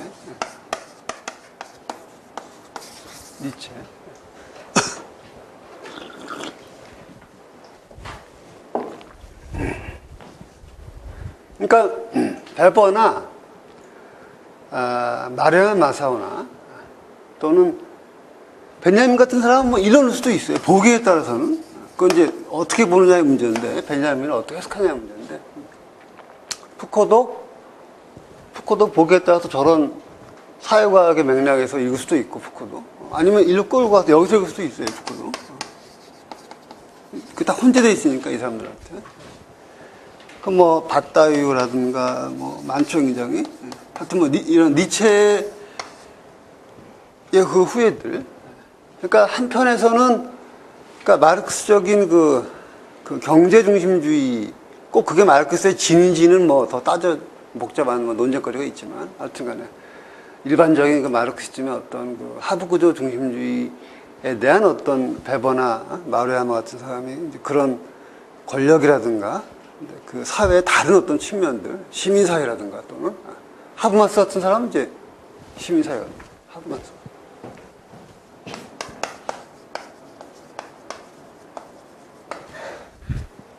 니체. 그러니까 베버나 마리아 마사오나 또는 벤자민 같은 사람은 뭐 이럴 수도 있어요. 보기에 따라서는. 그건 이제 어떻게 보느냐의 문제인데, 벤자민을 어떻게 해석하냐의 문제인데, 푸코도 보기에 따라서 저런 사회과학의 맥락에서 읽을 수도 있고, 푸코도. 아니면 일로 끌고 가서 여기서 읽을 수도 있어요, 푸코도. 그게 다 혼재되어 있으니까, 이 사람들한테. 그 뭐, 밭다유라든가, 뭐, 많죠, 굉장히. 하여튼 뭐, 이런 니체의 그 후예들. 그러니까 한편에서는, 그러니까 마르크스적인 그 경제 중심주의, 꼭 그게 마르크스의 진인지는 뭐 더 복잡한 뭐 논쟁거리가 있지만, 하여튼 간에 일반적인 그 마르크시즘의 어떤 그 하부구조 중심주의에 대한 어떤 베버나 마루야마 같은 사람이 이제 그런 권력이라든가 그 사회의 다른 어떤 측면들, 시민사회라든가 또는 하브마스 같은 사람은 이제 시민사회거든요. 하브마스.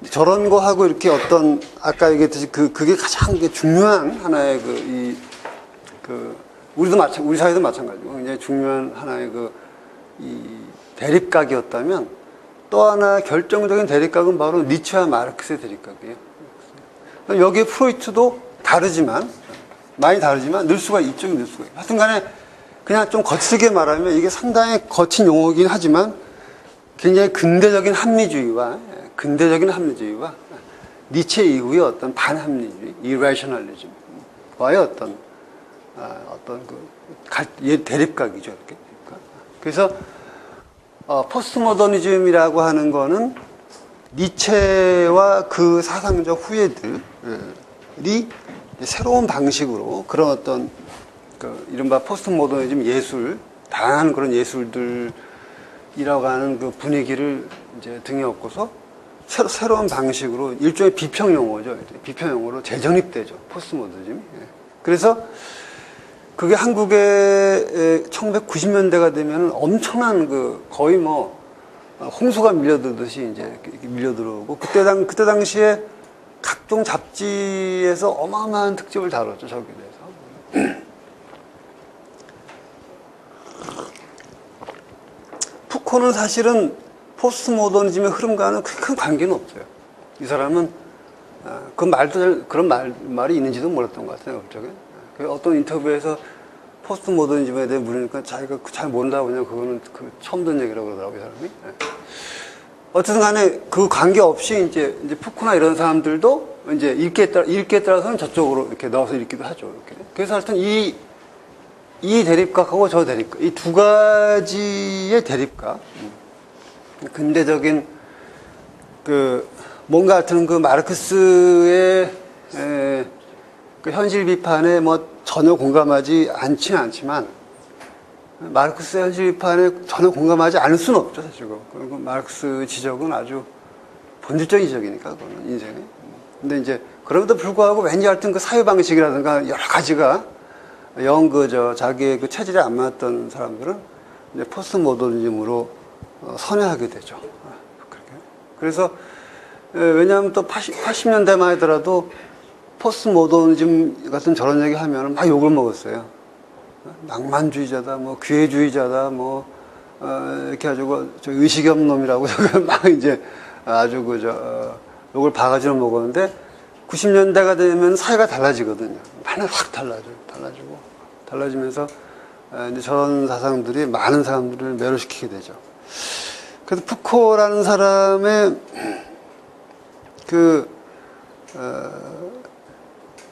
저런 거 하고 이렇게 어떤, 아까 얘기했듯이 그게 가장 중요한 하나의 우리 사회도 마찬가지고 굉장히 중요한 하나의 이 대립각이었다면 또 하나 결정적인 대립각은 바로 니체와 마르크스의 대립각이에요. 여기에 프로이트도 많이 다르지만 늘 수가 있죠. 하여튼 간에 그냥 좀 거칠게 말하면 이게 상당히 거친 용어이긴 하지만 굉장히 근대적인 합리주의와 니체 이후의 어떤 반합리주의, irrationalism과의 어떤 대립각이죠. 이렇게. 그래서 포스트모더니즘이라고 하는 거는 니체와 그 사상적 후예들이 새로운 방식으로 그런 어떤 이른바 포스트모더니즘 예술, 다양한 그런 예술들이라고 하는 그 분위기를 이제 등에 업고서 새로운 방식으로 일종의 비평 용어죠. 비평 용어로 재정립되죠. 포스트모더니즘이. 그래서 그게 한국에 1990년대가 되면 엄청난 거의 뭐 홍수가 밀려들듯이 이제 밀려들어오고 그때 당시에 각종 잡지에서 어마어마한 특집을 다뤘죠. 저기에 대해서. 푸코는 사실은 포스트모더니즘의 흐름과는 큰 관계는 없어요. 이 사람은 그런 말이 있는지도 몰랐던 것 같아요. 갑자기. 어떤 인터뷰에서 포스트모더니즘에 대해 물으니까 자기가 잘 모른다고 그냥 그거는 처음 듣는 얘기라고 그러더라고요, 이 사람이. 어쨌든 간에 그 관계 없이 이제 푸코나 이런 사람들도 이제 읽기에 따라서는 저쪽으로 이렇게 넣어서 읽기도 하죠. 이렇게. 그래서 하여튼 이 대립각하고 저 대립각, 이 두 가지의 대립각, 근대적인 뭔가 하여튼 마르크스의 그 현실 비판에 뭐 전혀 공감하지 않지는 않지만 마르크스의 현실 비판에 전혀 공감하지 않을 수는 없죠, 사실. 그리고 마르크스 지적은 아주 본질적인 지적이니까, 그거는 인생에. 근데 이제 그럼에도 불구하고 왠지 하여튼 그 사회 방식이라든가 여러 가지가 자기의 그 체질에 안 맞던 사람들은 이제 포스트 모더니즘으로 선회하게 되죠. 그렇게. 그래서 왜냐하면 또 80년대만 하더라도 포스트 모더니즘 같은 저런 얘기 하면 막 욕을 먹었어요. 낭만주의자다, 뭐 기회주의자다, 뭐 이렇게 가지고 저 의식이 없는 놈이라고 막 이제 아주 욕을 바가지로 먹었는데 90년대가 되면 사회가 달라지거든요. 많이 확 달라지면서 이제 저런 사상들이 많은 사람들을 매료시키게 되죠. 그래서 푸코라는 사람의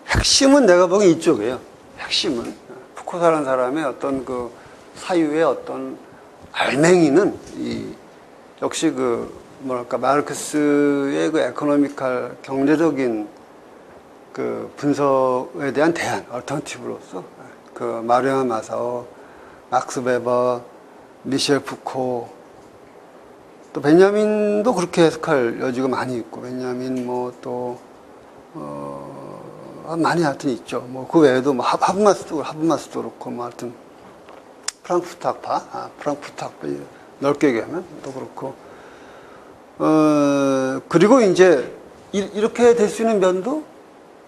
핵심은 내가 보기엔 이쪽이에요. 핵심은 푸코라는 사람의 어떤 그 사유의 어떤 알맹이는 역시 마르크스의 그 에코노미칼 경제적인 그 분석에 대한 대안, 얼터너티브로서 마르야마 마사오, 막스 베버, 미셸 푸코, 또 베냐민도 그렇게 해석할 여지가 많이 있고, 베냐민 많이 하여튼 있죠. 뭐 그 외에도 뭐 하브마스도 그렇고 뭐 하여튼 프랑크푸르트 학파 넓게 얘기하면 또 그렇고 그리고 이제 이렇게 될 수 있는 면도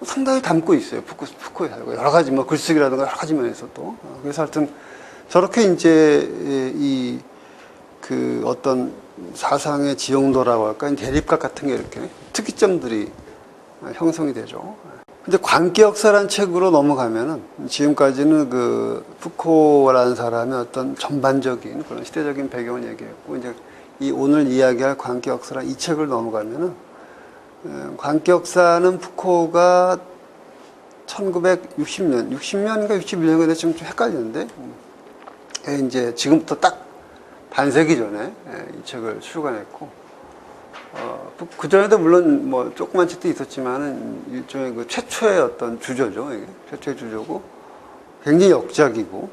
상당히 담고 있어요. 푸코에 살고 여러 가지 뭐 글쓰기라든가 여러 가지 면에서 또 그래서 하여튼 저렇게 이제 그 어떤 사상의 지형도라고 할까 대립각 같은 게 이렇게 특이점들이 형성이 되죠. 근데 광기역사라는 책으로 넘어가면은 지금까지는 그 푸코라는 사람의 어떤 전반적인 그런 시대적인 배경을 얘기했고 이제 이 오늘 이야기할 광기역사라는 이 책을 넘어가면은 광기역사는 푸코가 1960년인가 61년인가 좀 헷갈리는데 이제 지금부터 딱 반세기 전에 이 책을 출간했고 그 전에도 물론 뭐 조그만 책도 있었지만은 일종의 그 최초의 어떤 주조죠. 이게 최초의 주조고 굉장히 역작이고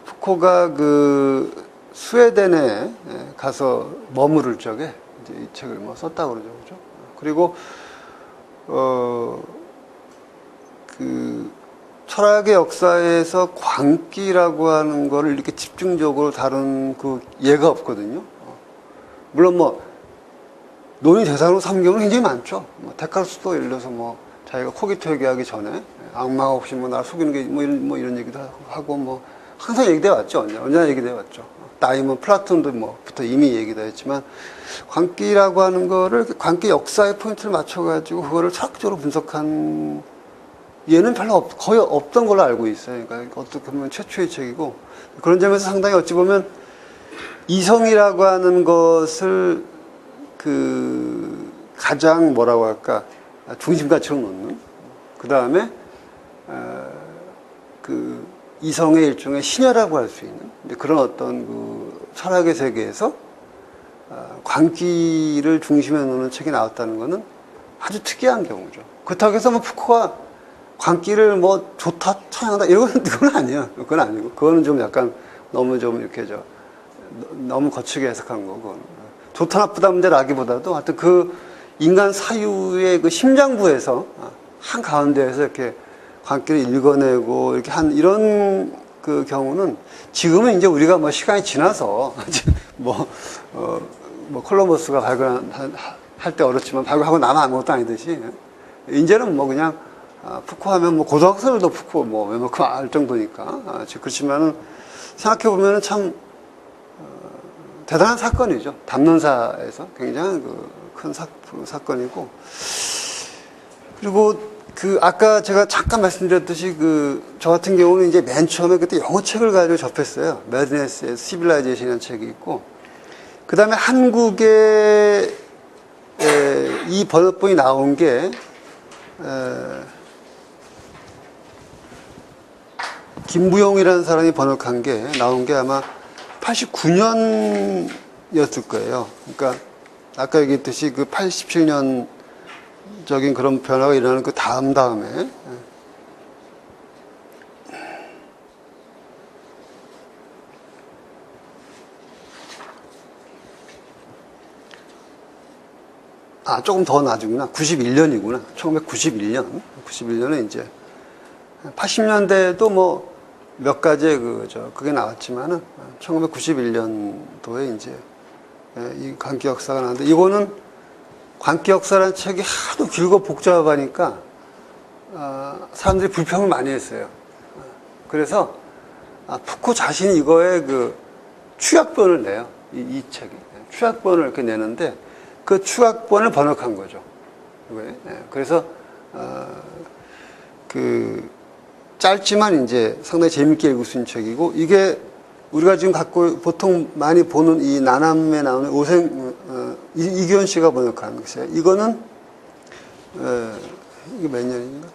푸코가 그 스웨덴에 가서 머무를 적에 이제 이 책을 뭐 썼다고 그러죠, 그죠? 그리고 그 철학의 역사에서 광기라고 하는 거를 이렇게 집중적으로 다룬 그 예가 없거든요. 물론 뭐 논의 대상으로 삼은 경우는 굉장히 많죠. 뭐 데카르트도 예를 들어서 뭐 자기가 코기토 얘기하기 전에 악마가 혹시 뭐 나를 속이는 게 뭐 이런 얘기도 하고 뭐 항상 얘기돼 왔죠. 언제나 얘기돼 왔죠. 나이면 플라톤도 뭐부터 이미 얘기도 했지만 광기라고 하는 거를 광기 역사의 포인트를 맞춰가지고 그거를 철학적으로 분석한 얘는 별로 거의 없던 걸로 알고 있어요. 그러니까 어떻게 보면 최초의 책이고 그런 점에서 상당히 어찌 보면 이성이라고 하는 것을 그 가장 뭐라고 할까 중심가치로 놓는 그 다음에 그 이성의 일종의 신여라고 할 수 있는 그런 어떤 그 철학의 세계에서 광기를 중심에 놓는 책이 나왔다는 것은 아주 특이한 경우죠. 그렇다고 해서 뭐 푸코가 광기를 뭐 좋다 찬양한다 이건 아니에요. 그건 아니고 그거는 좀 약간 너무 좀 이렇게 너무 거칠게 해석한 거고 좋다 나쁘다 문제라기보다도 하여튼 그 인간 사유의 그 심장부에서 한 가운데에서 이렇게 광기를 읽어내고 이렇게 한 이런 그 경우는 지금은 이제 우리가 뭐 시간이 지나서 뭐 콜럼버스가 발견할 때 어렵지만 발견하고 나면 아무것도 아니듯이 이제는 뭐 그냥 푸코 하면 뭐 고등학생들도 푸코 뭐 웬만큼 알 정도니까 그렇지만은 생각해 보면은 참 대단한 사건이죠. 담론사에서 굉장히 큰 사건이고 그리고 그 아까 제가 잠깐 말씀드렸듯이 저 같은 경우는 이제 맨 처음에 그때 영어 책을 가지고 접했어요. 매드네스의 시빌라이제이션이라는 책이 있고 그 다음에 한국에 이 번역본이 나온 게 김부용이라는 사람이 번역한 게 나온 게 아마 89년이었을 거예요. 그러니까 아까 얘기했듯이 그 87년적인 그런 변화가 일어나는 그 다음에 조금 더 나중이구나. 91년이구나. 1991년. 91년에 이제 80년대에도 뭐 몇 가지의 그게 나왔지만은 1991년도에 이제 이 광기 역사가 나왔는데 이거는 광기 역사라는 책이 하도 길고 복잡하니까 사람들이 불평을 많이 했어요. 그래서 푸코 자신이 이거에 그 추약본을 내요. 이 책이 추약본을 이렇게 내는데 그 추약본을 번역한 거죠. 그래서 짧지만 이제 상당히 재밌게 읽을 수 있는 책이고 이게 우리가 지금 보통 많이 보는 이 나남에 나오는 이규현 씨가 번역한 것이에요. 이거는 이게 몇 년인가?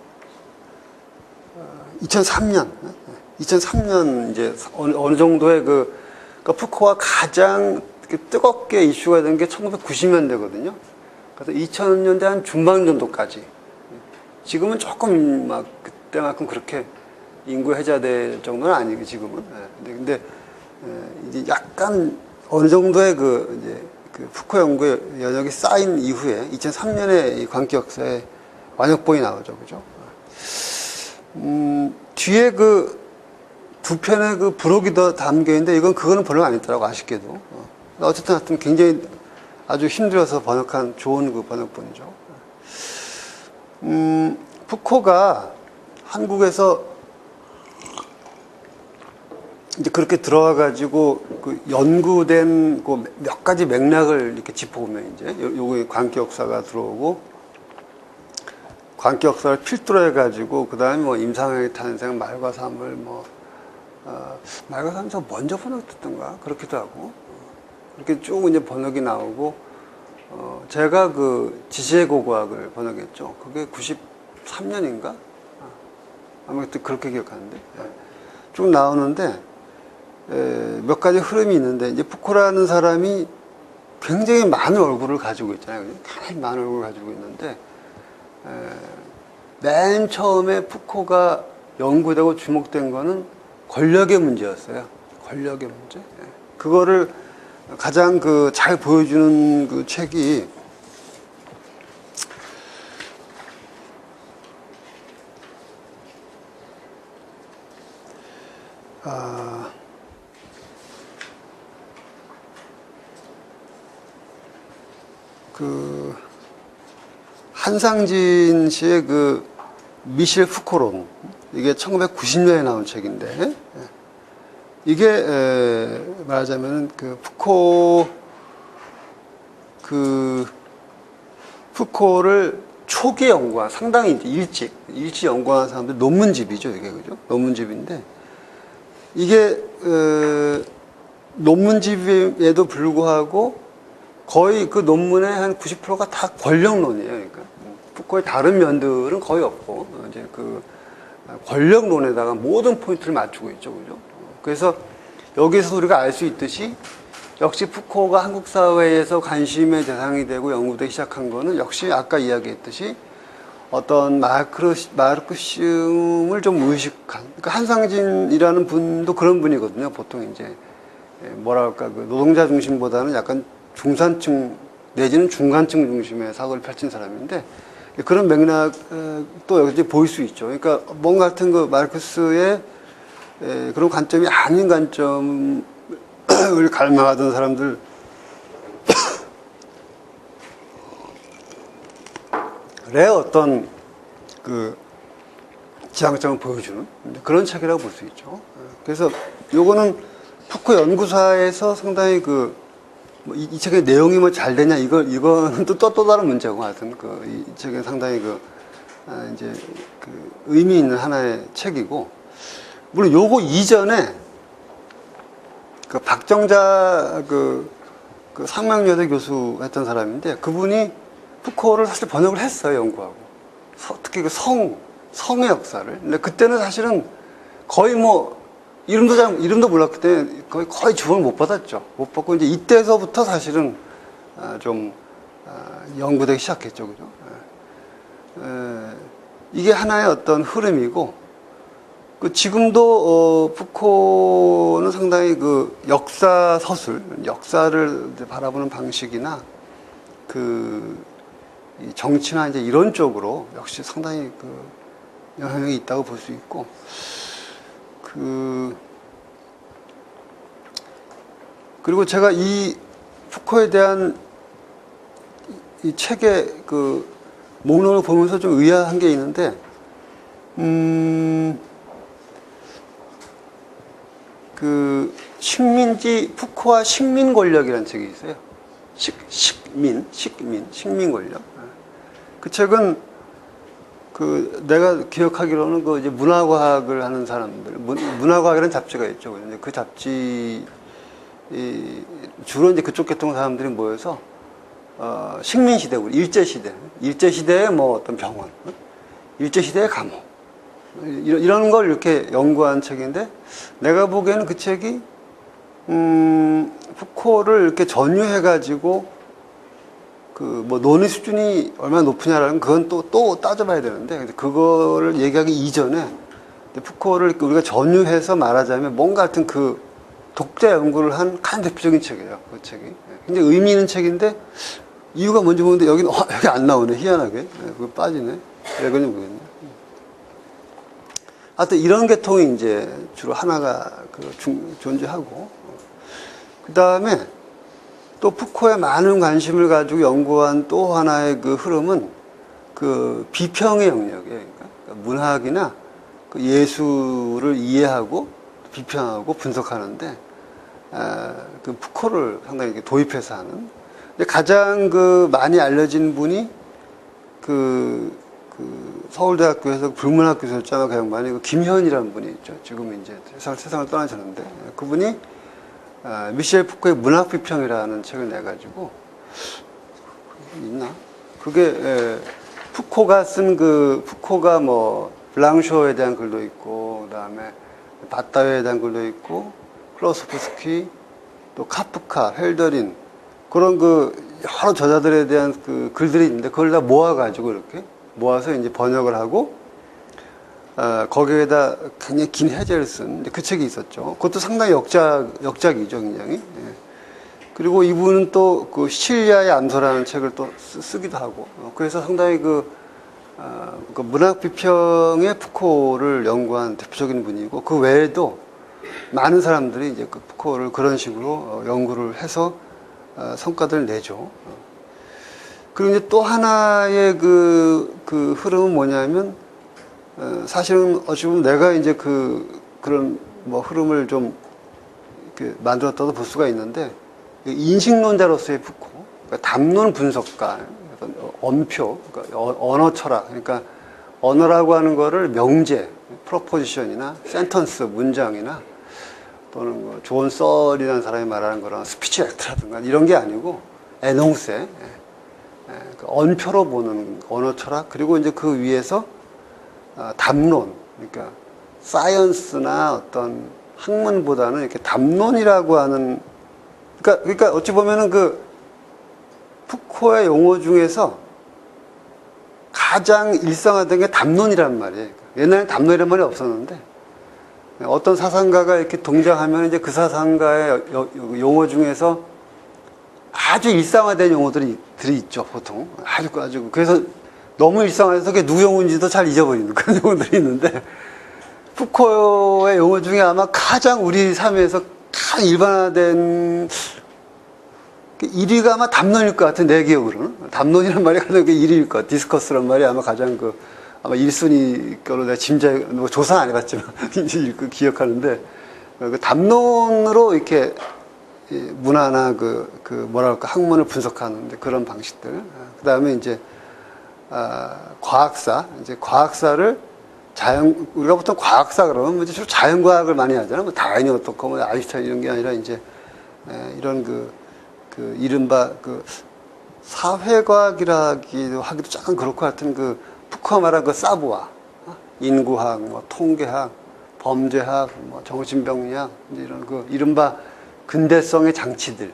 2003년 이제 어느 정도의 그러니까 푸코가 가장 뜨겁게 이슈가 된 게 1990년대거든요. 그래서 2000년대 한 중반 정도까지. 지금은 조금 막 그때만큼 그렇게 인구 해자될 정도는 아니고 지금은. 근데 이제 약간 어느 정도의 이제 푸코 연구의 여력이 쌓인 이후에 2003년에 이 광기 역사에 완역본이 나오죠, 그죠? 뒤에 그 두 편의 그 부록이 더 담겨 있는데 그거는 번역 안 했더라고, 아쉽게도. 어쨌든 하여튼 굉장히 아주 힘들어서 번역한 좋은 그 번역본이죠. 푸코가 한국에서 이제 그렇게 들어와가지고 그 연구된 그 몇 가지 맥락을 이렇게 짚어보면 이제 요거 광기 역사가 들어오고 광기 역사를 필두로 해가지고 그 다음에 뭐 임상행의 탄생, 말과 사물, 말과 사물 저 먼저 번역됐던가 그렇기도 하고 이렇게 쭉 이제 번역이 나오고 제가 그 지시의 고고학을 번역했죠. 그게 93년인가? 아무튼 그렇게 기억하는데 쭉 나오는데 몇 가지 흐름이 있는데 이제 푸코라는 사람이 굉장히 많은 얼굴을 가지고 있잖아요. 굉장히 많은 얼굴을 가지고 있는데 맨 처음에 푸코가 연구되고 주목된 거는 권력의 문제였어요. 권력의 문제. 그거를 가장 그 잘 보여주는 그 책이 그 한상진 씨의 그 미셸 푸코론, 이게 1990년에 나온 책인데 이게 말하자면 그 푸코를 초기에 연구한, 상당히 이제 일찍 연구한 사람들 논문집이죠, 이게, 그죠? 논문집인데 이게 논문집에도 불구하고 거의 그 논문의 한 90%가 다 권력론이에요. 그러니까 푸코의 다른 면들은 거의 없고 이제 그 권력론에다가 모든 포인트를 맞추고 있죠, 그죠? 그래서 여기서 우리가 알 수 있듯이 역시 푸코가 한국 사회에서 관심의 대상이 되고 연구되기 시작한 거는 역시 아까 이야기했듯이 어떤 마르크시즘을 좀 의식한, 그러니까 한상진이라는 분도 그런 분이거든요. 보통 이제 뭐랄까 그 노동자 중심보다는 약간 중산층 내지는 중간층 중심의 사고를 펼친 사람인데 그런 맥락도 여기 보일 수 있죠. 그러니까 뭔가 같은 그 마르크스의 그런 관점이 아닌 관점을 갈망하던 사람들의 어떤 그 지향점을 보여주는 그런 책이라고 볼 수 있죠. 그래서 요거는 푸코 연구사에서 상당히 이 책의 내용이 뭐 잘 되냐, 이거는 또 다른 문제고, 하여튼, 이 책은 상당히 이제 의미 있는 하나의 책이고, 물론 요거 이전에, 박정자 상명여대 교수 했던 사람인데, 그분이 푸코를 사실 번역을 했어요, 연구하고. 특히 성의 역사를. 근데 그때는 사실은 거의 이름도 몰랐기 때문에 거의 주목을 못 받았죠. 못 받고 이제 이때서부터 사실은 좀 연구되기 시작했죠, 그죠? 이게 하나의 어떤 흐름이고, 지금도 푸코는 상당히 역사 서술, 역사를 바라보는 방식이나 이 정치나 이제 이런 쪽으로 역시 상당히 영향력이 있다고 볼 수 있고. 그리고 제가 이 푸코에 대한 이 책의 목록을 보면서 좀 의아한 게 있는데, 푸코와 식민 권력이라는 책이 있어요. 식민 권력. 그 책은 내가 기억하기로는 이제 문화과학을 하는 사람들, 문화과학이라는 잡지가 있죠. 그 잡지, 주로 이제 그쪽 계통 사람들이 모여서, 식민시대, 일제시대의 어떤 병원, 일제시대의 감옥, 이런 걸 이렇게 연구한 책인데, 내가 보기에는 그 책이, 푸코를 이렇게 전유해가지고, 논의 수준이 얼마나 높으냐라는 그건 또 따져봐야 되는데, 그거를 얘기하기 이전에, 푸코를 우리가 전유해서 말하자면 뭔가 같은 독자 연구를 한 가장 대표적인 책이에요, 그 책이. 굉장히 의미 있는 책인데, 이유가 뭔지 모르는데, 여기 안 나오네, 희한하게. 그거 빠지네. 왜 그런지 모르겠네. 하여튼 이런 계통이 이제 주로 하나가 존재하고, 그 다음에 또 푸코에 많은 관심을 가지고 연구한 또 하나의 그 흐름은 그 비평의 영역이에요. 그러니까 문학이나 그 예술을 이해하고 비평하고 분석하는데, 그 푸코를 상당히 도입해서 하는. 근데 가장 그 많이 알려진 분이 서울대학교에서 불문학 교수였잖아요. 그 양반이 그 김현이라는 분이 있죠. 지금 이제 세상을 떠나셨는데, 그분이 미셸 푸코의 문학 비평이라는 책을 내가지고, 있나? 그게 푸코가 뭐 블랑쇼에 대한 글도 있고, 그 다음에 바타웨에 대한 글도 있고, 클로스프스키, 또 카프카, 헬더린, 그런 여러 저자들에 대한 글들이 있는데, 그걸 다 모아가지고 이렇게 모아서 이제 번역을 하고, 거기에다 굉장히 긴 해제를 쓴 그 책이 있었죠. 그것도 상당히 역작이죠, 굉장히. 예. 그리고 이분은 또 시칠리아의 암소라는 책을 또 쓰기도 하고, 그래서 상당히 문학 비평의 푸코를 연구한 대표적인 분이고, 그 외에도 많은 사람들이 이제 푸코를 그런 식으로 연구를 해서 성과들을 내죠. 그리고 이제 또 하나의 흐름은 뭐냐면, 사실은 어찌 보면 내가 이제 그런 흐름을 좀 이렇게 만들었다고 볼 수가 있는데, 인식론자로서의 푸코, 그러니까 담론 분석가, 언표, 그러니까 언어 철학, 그러니까 언어라고 하는 거를 명제, 프로포지션이나 센턴스, 문장이나 또는 존 썰이라는 사람이 말하는 거랑 스피치 액트라든가 이런 게 아니고 에농세, 언표로 보는 언어 철학, 그리고 이제 그 위에서 담론, 그러니까 사이언스나 어떤 학문보다는 이렇게 담론이라고 하는, 그러니까 어찌 보면은 푸코의 용어 중에서 가장 일상화된 게 담론이란 말이에요. 옛날엔 담론이란 말이 없었는데, 어떤 사상가가 이렇게 동작하면 이제 그 사상가의 용어 중에서 아주 일상화된 용어들이 있죠, 보통. 아주. 그래서 너무 일상화해서 그게 누구 용어인지도 잘 잊어버리는 그런 용어들이 있는데, 푸코의 용어 중에 아마 가장 우리 삶에서 가장 일반화된 1위가 아마 담론일 것 같은, 내 기억으로는. 담론이란 말이 가장 1위일 것 같아. 디스커스란 말이 아마 가장 아마 1순위 거로 내가 조사 안 해봤지만, 기억하는데, 담론으로 이렇게 문화나 학문을 분석하는 그런 방식들. 그 다음에 이제, 과학사를 우리가 보통 과학사 그러면 주로 자연과학을 많이 하잖아요. 다윈이 어떻고, 아인슈타인 이런 게 아니라 이제, 이런 이른바 사회과학이라기도 하기도 약간 그렇고, 하여튼 푸코가 말한 사부와, 인구학, 통계학, 범죄학, 정신병리학, 이런 이른바 근대성의 장치들,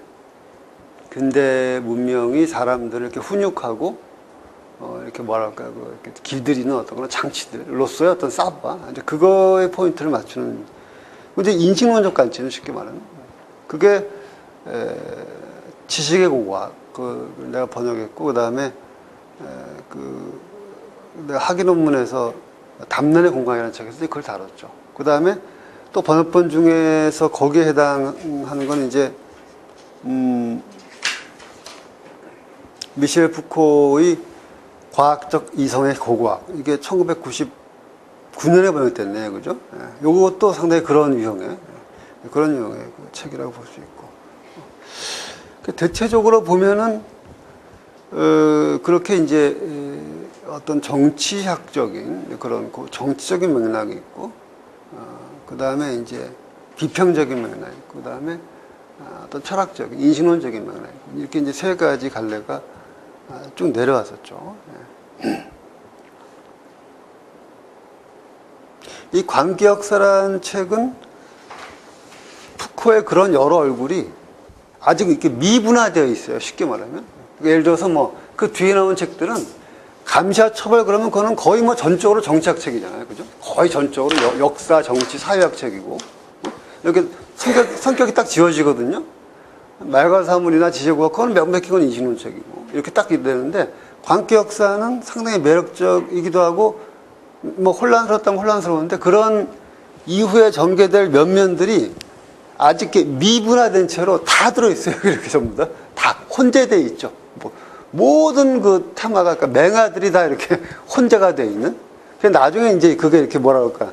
근대 문명이 사람들을 이렇게 훈육하고, 이렇게 이렇게 길들이는 어떤 그런 장치들로서의 어떤 사부와, 이제 그거에 포인트를 맞추는, 이제 인식론적 관점은 쉽게 말하면, 그게, 지식의 고고학, 내가 번역했고, 그 다음에, 내가 학위 논문에서 담론의 공간이라는 책에서 그걸 다뤘죠. 그 다음에 또 번역본 중에서 거기에 해당하는 건 이제, 미셸 푸코의 과학적 이성의 고고학. 이게 1999년에 번역됐네요. 그죠? 요것도 상당히 그런 유형의 책이라고 볼 수 있고. 대체적으로 보면은, 그렇게 이제, 어떤 정치학적인 그런 정치적인 맥락이 있고, 그 다음에 이제 비평적인 맥락이 있고, 그 다음에 어떤 철학적인, 인식론적인 맥락이 있고, 이렇게 이제 세 가지 갈래가 쭉 내려왔었죠. 이 광기역사라는 책은 푸코의 그런 여러 얼굴이 아직 이렇게 미분화되어 있어요. 쉽게 말하면. 예를 들어서 그 뒤에 나온 책들은 감시와 처벌 그러면 그거는 거의 전적으로 정치학 책이잖아요. 그죠? 거의 전적으로 역사, 정치, 사회학 책이고. 이렇게 성격이 딱 지어지거든요. 말과사물이나 지제구가 그건 명백히 인식론적이고 이렇게 딱 되는데 광기 역사는 상당히 매력적이기도 하고 뭐 혼란스럽다면 혼란스러운데 그런 이후에 전개될 면면들이 아직 미분화된 채로 다 들어있어요. 이렇게 전부 다 혼재되어 있죠. 뭐 모든 그 테마가 그러니까 맹아들이 다 이렇게 혼재가 되어 있는. 나중에 이제 그게 이렇게 뭐라 그럴까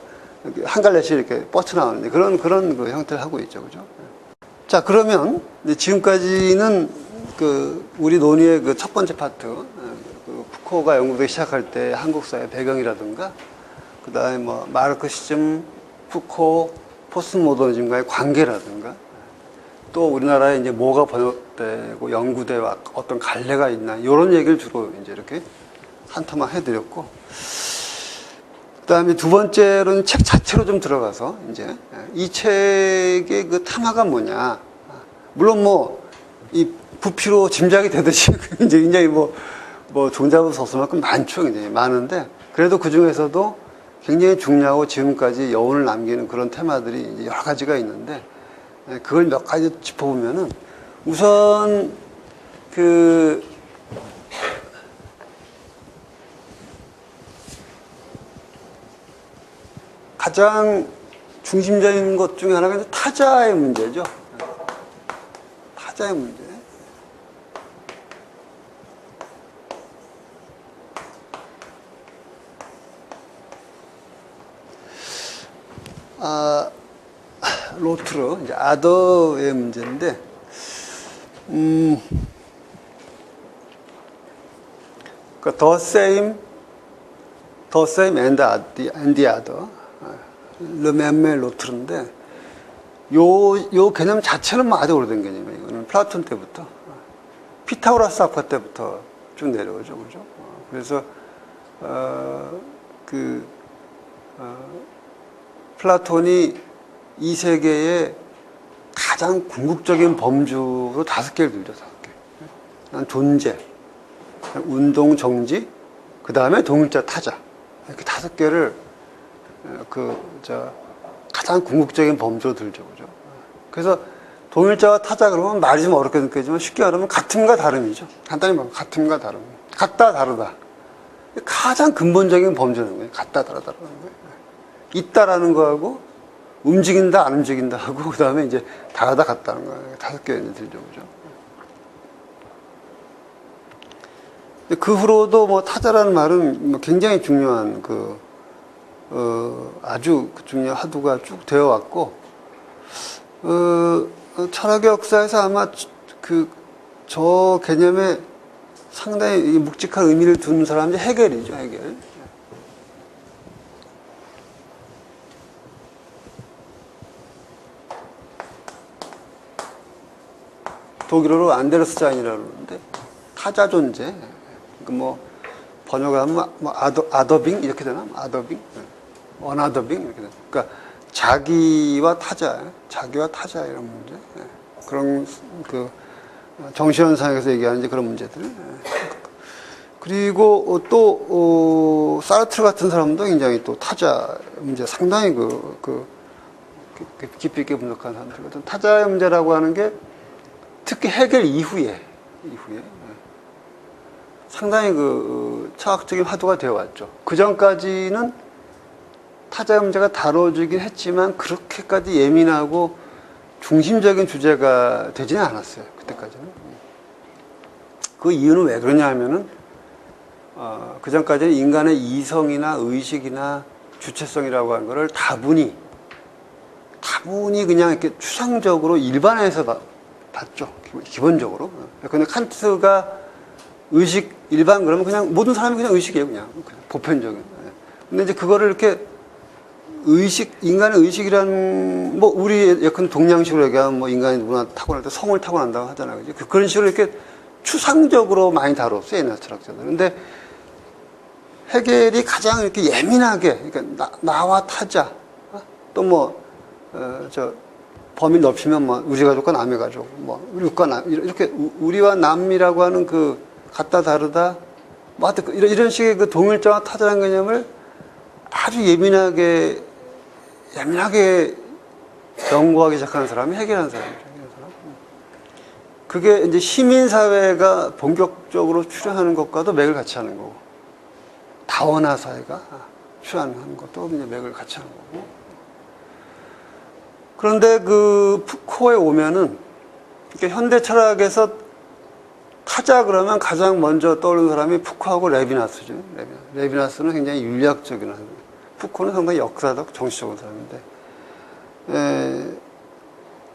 한 갈래씩 이렇게 뻗쳐나오는 그런 그 형태를 하고 있죠, 그죠? 자, 그러면 지금까지는 그 우리 논의의 그 첫 번째 파트, 그 푸코가 연구되기 시작할 때 한국사의 배경이라든가, 그 다음에 뭐 마르크시즘, 푸코, 포스트모더니즘과의 관계라든가, 또 우리나라에 이제 뭐가 번역되고 연구되고 어떤 갈래가 있나 이런 얘기를 주로 이제 이렇게 한터만 해드렸고, 그 다음에 두 번째로는 책 자체로 좀 들어가서 이제 이 책의 그 테마가 뭐냐. 물론 뭐 이 부피로 짐작이 되듯이 이제 굉장히 뭐 종잡을 수 없을 만큼 많죠. 굉장히 많은데 그래도 그 중에서도 굉장히 중요하고 지금까지 여운을 남기는 그런 테마들이 이제 여러 가지가 있는데 그걸 몇 가지 짚어보면은 우선 그 가장 중심적인 것 중에 하나가 이제 타자의 문제죠. 타자의 문제. 로트르, 이제 아더의 문제인데, 그러니까 the same and the other. 르메메 로트르인데, 요 개념 자체는 뭐 아주 오래된 개념이에요. 이거는 플라톤 때부터, 피타고라스 학파 때부터 쭉 내려오죠, 그죠? 그래서, 플라톤이 이 세계의 가장 궁극적인 범주로 5개를 들죠, 5개. 존재, 운동, 정지, 그 다음에 동일자, 타자. 이렇게 5개를 가장 궁극적인 범주로 들죠, 그죠? 그래서 동일자와 타자 그러면 말이 좀 어렵게 느껴지지만 쉽게 말하면 같음과 다름이죠. 간단히 말하면 같음과 다름. 같다, 다르다. 가장 근본적인 범주는 거예요. 같다, 다르다라는 거예요. 있다라는 거하고 움직인다, 안 움직인다 하고 그 다음에 이제 다르다, 같다는 거예요. 5개 들죠, 그죠? 그 후로도 뭐 타자라는 말은 뭐 굉장히 중요한 아주 중요한 화두가 쭉 되어 왔고, 철학의 역사에서 아마 저 개념에 상당히 묵직한 의미를 두는 사람이 헤겔이죠, 헤겔. 독일어로 안데르스자인이라고 그러는데, 타자 존재. 뭐, 번역하면 아더빙? 이렇게 되나? 아더빙? 어나더빙? 이렇게 되나? 그러니까, 자기와 타자 이런 문제. 그런, 정신현상에서 얘기하는 이제 그런 문제들. 그리고 또, 사르트르 같은 사람도 굉장히 또 타자 문제 상당히 깊이 있게 분석한 사람들거든. 타자의 문제라고 하는 게 특히 헤겔 이후에 상당히 철학적인 화두가 되어 왔죠. 그 전까지는 타자의 문제가 다뤄지긴 했지만 그렇게까지 예민하고 중심적인 주제가 되지는 않았어요. 그때까지는. 그 이유는 왜 그러냐 하면은 그 전까지는 인간의 이성이나 의식이나 주체성이라고 하는 거를 다분히 그냥 이렇게 추상적으로 일반화해서 봤죠. 기본적으로. 근데 칸트가 의식, 일반 그러면 그냥 모든 사람이 그냥 의식이에요. 그냥 보편적인. 근데 이제 그거를 이렇게 인간의 의식이라는, 뭐, 우리 예컨 동양식으로 얘기하면 뭐 인간이 누구나 타고날 때 성을 타고난다고 하잖아요. 그죠? 그런 식으로 이렇게 추상적으로 많이 다뤘어요. 옛날 철학자들. 근데 헤겔이 가장 이렇게 예민하게, 그러니까 나와 타자, 또 뭐, 범위 넓히면 뭐 우리 가족과 남의 가족, 뭐 우리과 남 이렇게 우리와 남이라고 하는 같다 다르다 뭐 하여튼 이런 식의 동일자와 타자라는 개념을 아주 예민하게 연구하기 시작하는 사람이 헤겔하는 사람이죠. 그게 이제 시민사회가 본격적으로 출현하는 것과도 맥을 같이 하는 거고, 다원화 사회가 출현하는 것도 이제 맥을 같이 하는 거고. 그런데 그 푸코에 오면은, 그러니까 현대 철학에서 타자 그러면 가장 먼저 떠오르는 사람이 푸코하고 레비나스죠. 레비나스는 굉장히 윤리학적인 사람. 푸코는 상당히 역사적, 정치적인 사람인데,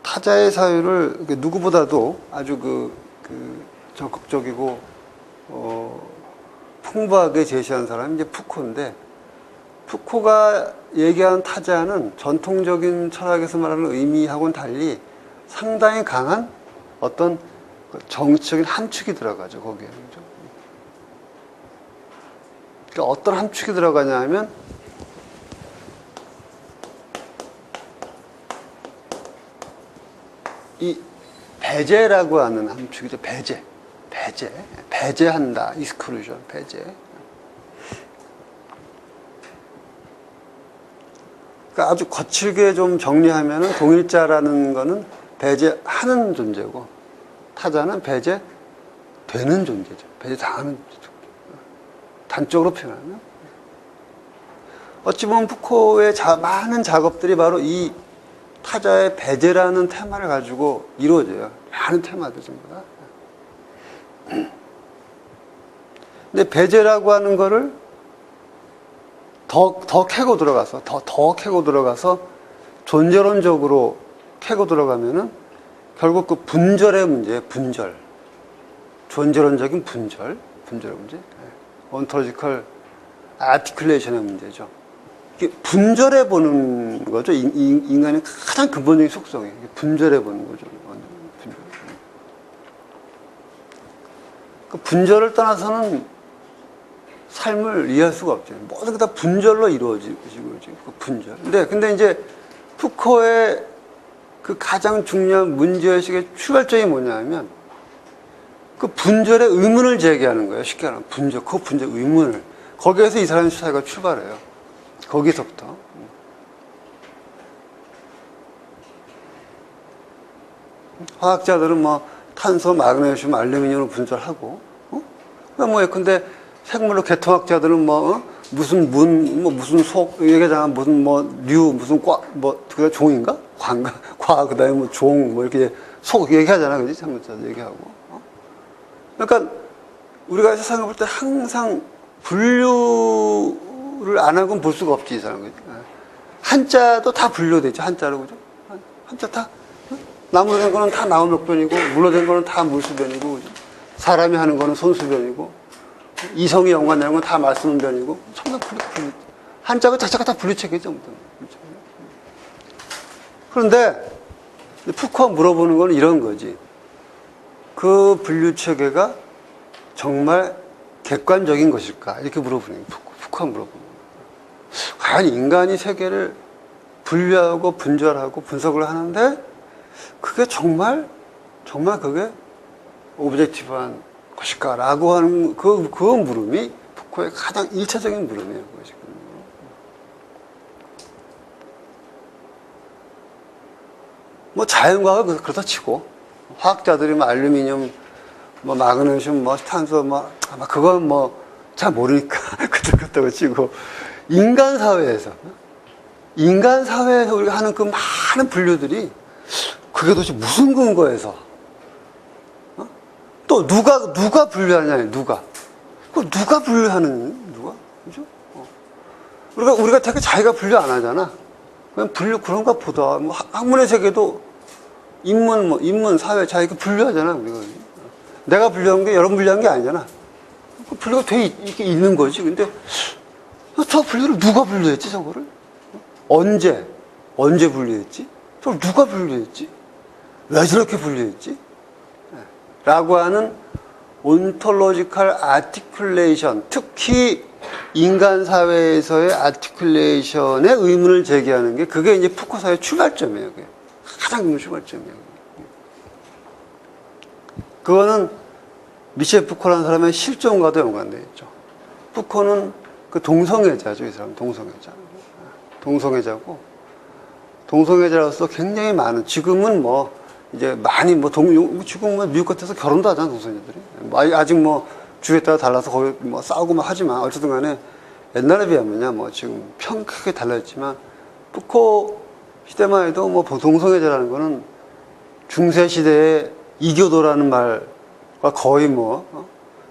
타자의 사유를 누구보다도 아주 적극적이고, 풍부하게 제시한 사람이 이제 푸코인데, 푸코가 얘기한 타자는 전통적인 철학에서 말하는 의미하고는 달리 상당히 강한 어떤 정치적인 함축이 들어가죠, 거기에는. 그러니까 어떤 함축이 들어가냐 하면, 이 배제라고 하는 함축이죠. 배제한다. exclusion, 배제. 그러니까 아주 거칠게 좀 정리하면은 동일자라는 거는 배제하는 존재고, 타자는 배제되는 존재죠. 배제당하는 존재죠. 단적으로 표현하면. 어찌 보면 푸코의 많은 작업들이 바로 이 타자의 배제라는 테마를 가지고 이루어져요. 많은 테마들 전부 다. 근데 배제라고 하는 거를 더 캐고 들어가서, 더 캐고 들어가서 존재론적으로 캐고 들어가면은 결국 그 분절의 문제예요, 분절. 존재론적인 분절의 문제. 온토로지컬 아티클레이션의 문제죠. 분절해 보는 거죠. 인간의 가장 근본적인 속성이 분절해 보는 거죠. 그 분절을 떠나서는 삶을 이해할 수가 없죠. 모든 게 다 분절로 이루어지고 그 분절. 근데 이제 푸코의 그 가장 중요한 문제의식의 출발점이 뭐냐면 그 분절의 의문을 제기하는 거예요. 쉽게 말하면 그 분절 의문을. 거기에서 이 사람의 사회가 출발해요. 거기서부터. 화학자들은 뭐 탄소, 마그네슘, 알루미늄을 분절하고, 근데 생물로 개통학자들은 무슨 무슨 속, 얘기하자면 무슨 무슨 그게 종인가? 과, 그 다음에 이렇게 속 얘기하잖아. 그지? 생물자들 얘기하고. 그러니까 우리가 세상을 볼 때 항상 분류를 안 하고는 볼 수가 없지, 이 사람은. 한자도 다 분류되어 있죠, 한자로. 그죠? 한자 다. 나무로 된 거는 다 나무몇변이고, 물로 된 거는 다 물수변이고, 그죠? 사람이 하는 거는 손수변이고, 이성이 연관되는 건 다 말씀변이고, 전부 다 분류. 한자가 자체가 다 분류체계죠. 그런데, 푸코가 물어보는 건 이런 거지. 그 분류체계가 정말 객관적인 것일까? 이렇게 물어보는 거예요. 푸코가 물어보는 거예요. 과연 인간이 세계를 분류하고 분절하고 분석을 하는데 그게 정말 그게 오브젝티브한 것일까? 라고 하는 그 물음이 푸코의 가장 일차적인 물음이에요. 그것이. 자연과학을 그렇다 치고 화학자들이 알루미늄, 마그네슘, 탄소, 아마 그건 잘 모르니까 그렇다고 치고 인간 사회에서 우리가 하는 그 많은 분류들이 그게 도대체 무슨 근거에서 또 누가 분류하냐, 누가 분류하는 그죠? 우리가 되게 자기가 분류 안 하잖아. 그냥 그런가 보다. 학문의 세계도 인문, 사회, 자기가 분류하잖아, 우리가. 내가 분류한 게 여러분 분류한 게 아니잖아. 그 분류가 이렇게 있는 거지. 근데 저 분류를 누가 분류했지, 저거를? 언제 분류했지? 저걸 누가 분류했지? 왜 저렇게 분류했지? 라고 하는 온톨로지컬 아티클레이션, 특히 인간 사회에서의 아티클레이션의 의문을 제기하는 게 그게 이제 푸코 사회의 출발점이에요. 그게. 가장 큰 출발점이에요. 그거는 미셸 푸코라는 사람의 실존과도 연관되어 있죠. 푸코는 그 동성애자죠, 이 사람. 동성애자고 동성애자로서 굉장히 많은, 지금은 이제 많이 뭐 지금 뭐 미국 같아서 결혼도 하잖아, 동성애자들이. 아직 뭐 주에 따라 달라서 거기 뭐 싸우고 막 하지만 어쨌든 간에 옛날에 비하면요, 뭐 지금 크게 달라졌지만 푸코 시대만 해도 뭐 동성애자라는 거는 중세시대의 이교도라는 말과 거의 뭐,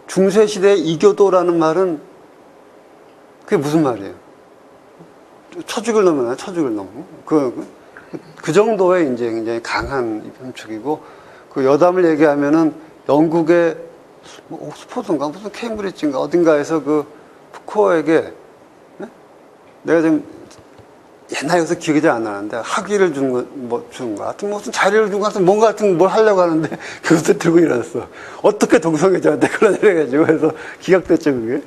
중세시대의 이교도라는 말은 그게 무슨 말이에요? 처죽을 넘어요, 처죽을 넘어. 그 정도의 이제 굉장히 강한 편축이고, 그 여담을 얘기하면은 영국의 뭐 옥스퍼드인가 무슨 케임브리지인가 어딘가에서 그 푸코에게, 네? 내가 지금 옛날에 여기서 기억이 잘 안 나는데 학위를 준 거 하여튼 무슨 자료를 준 거 같은 뭔가 같은 뭘 하려고 하는데 그것을 들고 일어났어. 어떻게 동성애자한테 그런 일을 해가지고 해서 기각됐죠, 그게.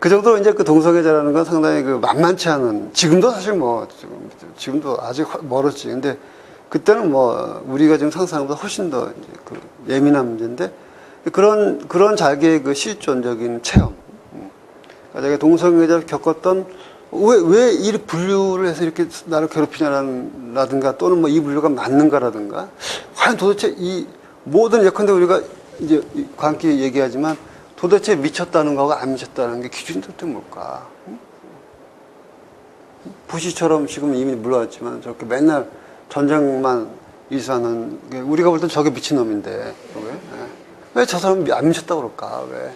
그 정도로 이제 그 동성애자라는 건 상당히 그 만만치 않은, 지금도 사실 뭐 지금도 아직 멀었지. 근데 그때는 뭐 우리가 지금 상상하는 것보다 훨씬 더 이제 그 예민한 문제인데, 그런 자기의 그 실존적인 체험, 자기가 동성애자를 겪었던, 왜 이 분류를 해서 이렇게 나를 괴롭히냐라든가, 또는 뭐 이 분류가 맞는가라든가, 과연 도대체 이 모든 예컨대 우리가 이제 광기 얘기하지만 도대체 미쳤다는 거가 안 미쳤다는 게 기준이 도대체 뭘까? 부시처럼 지금 이미 물러왔지만 저렇게 맨날 전쟁만 일수하는, 우리가 볼 땐 저게 미친놈인데 왜 저 사람이 안 미쳤다고 그럴까? 왜?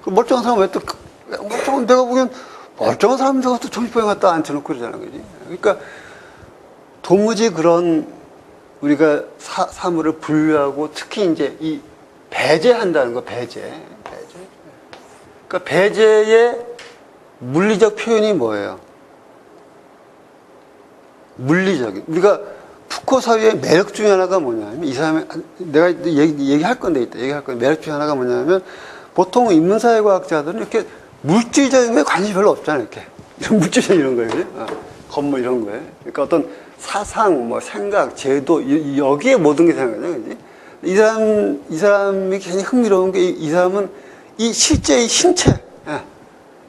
그 멀쩡한 사람 왜 또, 멀쩡한, 내가 보기엔 멀쩡한 사람들 또 정신병 갖다 앉혀놓고 그러잖아, 그지? 그러니까 도무지 그런 우리가 사물을 분류하고, 특히 이제 이 배제한다는 거, 배제. 그러니까 배제의 물리적 표현이 뭐예요? 물리적인. 우리가 푸코 사회의 매력 중에 하나가 뭐냐면, 이 사람의, 내가 얘기할 건데, 매력 중에 하나가 뭐냐면, 보통 인문사회과학자들은 이렇게 물질적인 거에 관심이 별로 없잖아요, 이렇게. 물질적 이런 거예요, 그지? 건물 이런 거에. 그러니까 어떤 사상, 뭐 생각, 제도, 여기에 모든 게 생각하잖아요, 그지? 이 사람이 굉장히 흥미로운 게, 이 사람은 이 실제의 신체,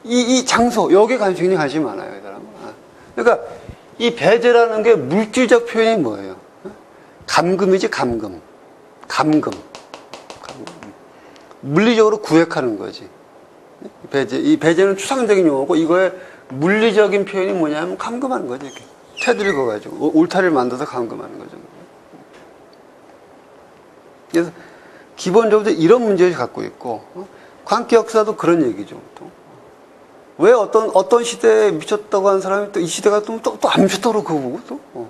이 장소, 여기에 굉장히 관심이 많아요, 이 사람은. 그러니까 이 배제라는 게 물질적 표현이 뭐예요? 감금이지, 감금. 물리적으로 구획하는 거지. 배제. 이 배제는 추상적인 용어고, 이거의 물리적인 표현이 뭐냐면 감금하는 거지, 이렇게. 테두리 그어가지고, 울타리를 만들어서 감금하는 거죠. 그래서 기본적으로 이런 문제를 갖고 있고, 광기 역사도 그런 얘기죠. 또. 왜 어떤 시대에 미쳤다고 하는 사람이 또 이 시대가 또 안 미쳤다고 그러고 보고 또.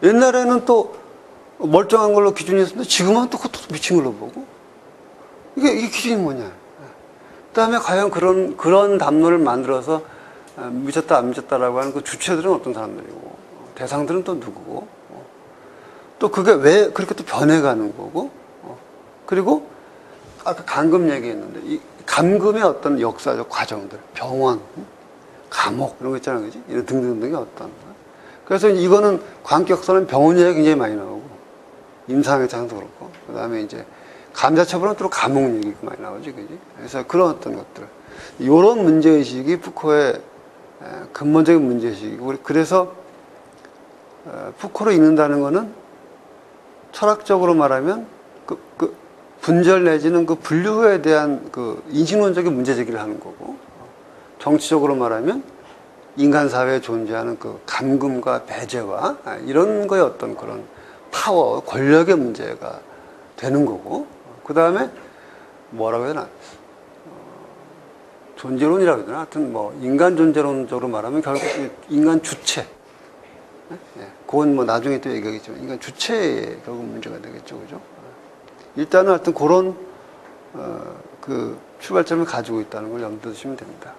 옛날에는 또 멀쩡한 걸로 기준이었는데 지금은 또 그것도 미친 걸로 보고. 이게 기준이 뭐냐. 그 다음에 과연 그런 담론을 만들어서 미쳤다 안 미쳤다라고 하는 그 주체들은 어떤 사람들이고, 대상들은 또 누구고, 또 그게 왜 그렇게 또 변해가는 거고, 그리고 아까 감금 얘기했는데, 이 감금의 어떤 역사적 과정들, 병원, 감옥, 이런 거 있잖아요, 그지? 이런 등등등의 어떤. 그래서 이거는 광격서는 병원 얘기가 굉장히 많이 나오고, 임상의 장도 그렇고, 그 다음에 이제 감자처벌은 또 감옥 얘기가 많이 나오지, 그지? 그래서 그런 어떤 것들. 이런 문제의식이 푸코의 근본적인 문제의식이고, 그래서 푸코를 읽는다는 거는 철학적으로 말하면 그 분절 내지는 그 분류에 대한 그 인식론적인 문제제기를 하는 거고, 정치적으로 말하면 인간 사회에 존재하는 그 감금과 배제와 이런 거의 어떤 그런 파워, 권력의 문제가 되는 거고, 그 다음에 뭐라고 해야 되나, 존재론이라고 해야 되나, 하여튼 뭐 인간 존재론적으로 말하면 결국 인간 주체, 그건 뭐 나중에 또 얘기하겠지만 인간 주체의 결국 문제가 되겠죠, 그죠? 일단은 하여튼 그런 그 출발점을 가지고 있다는 걸 염두에 두시면 됩니다.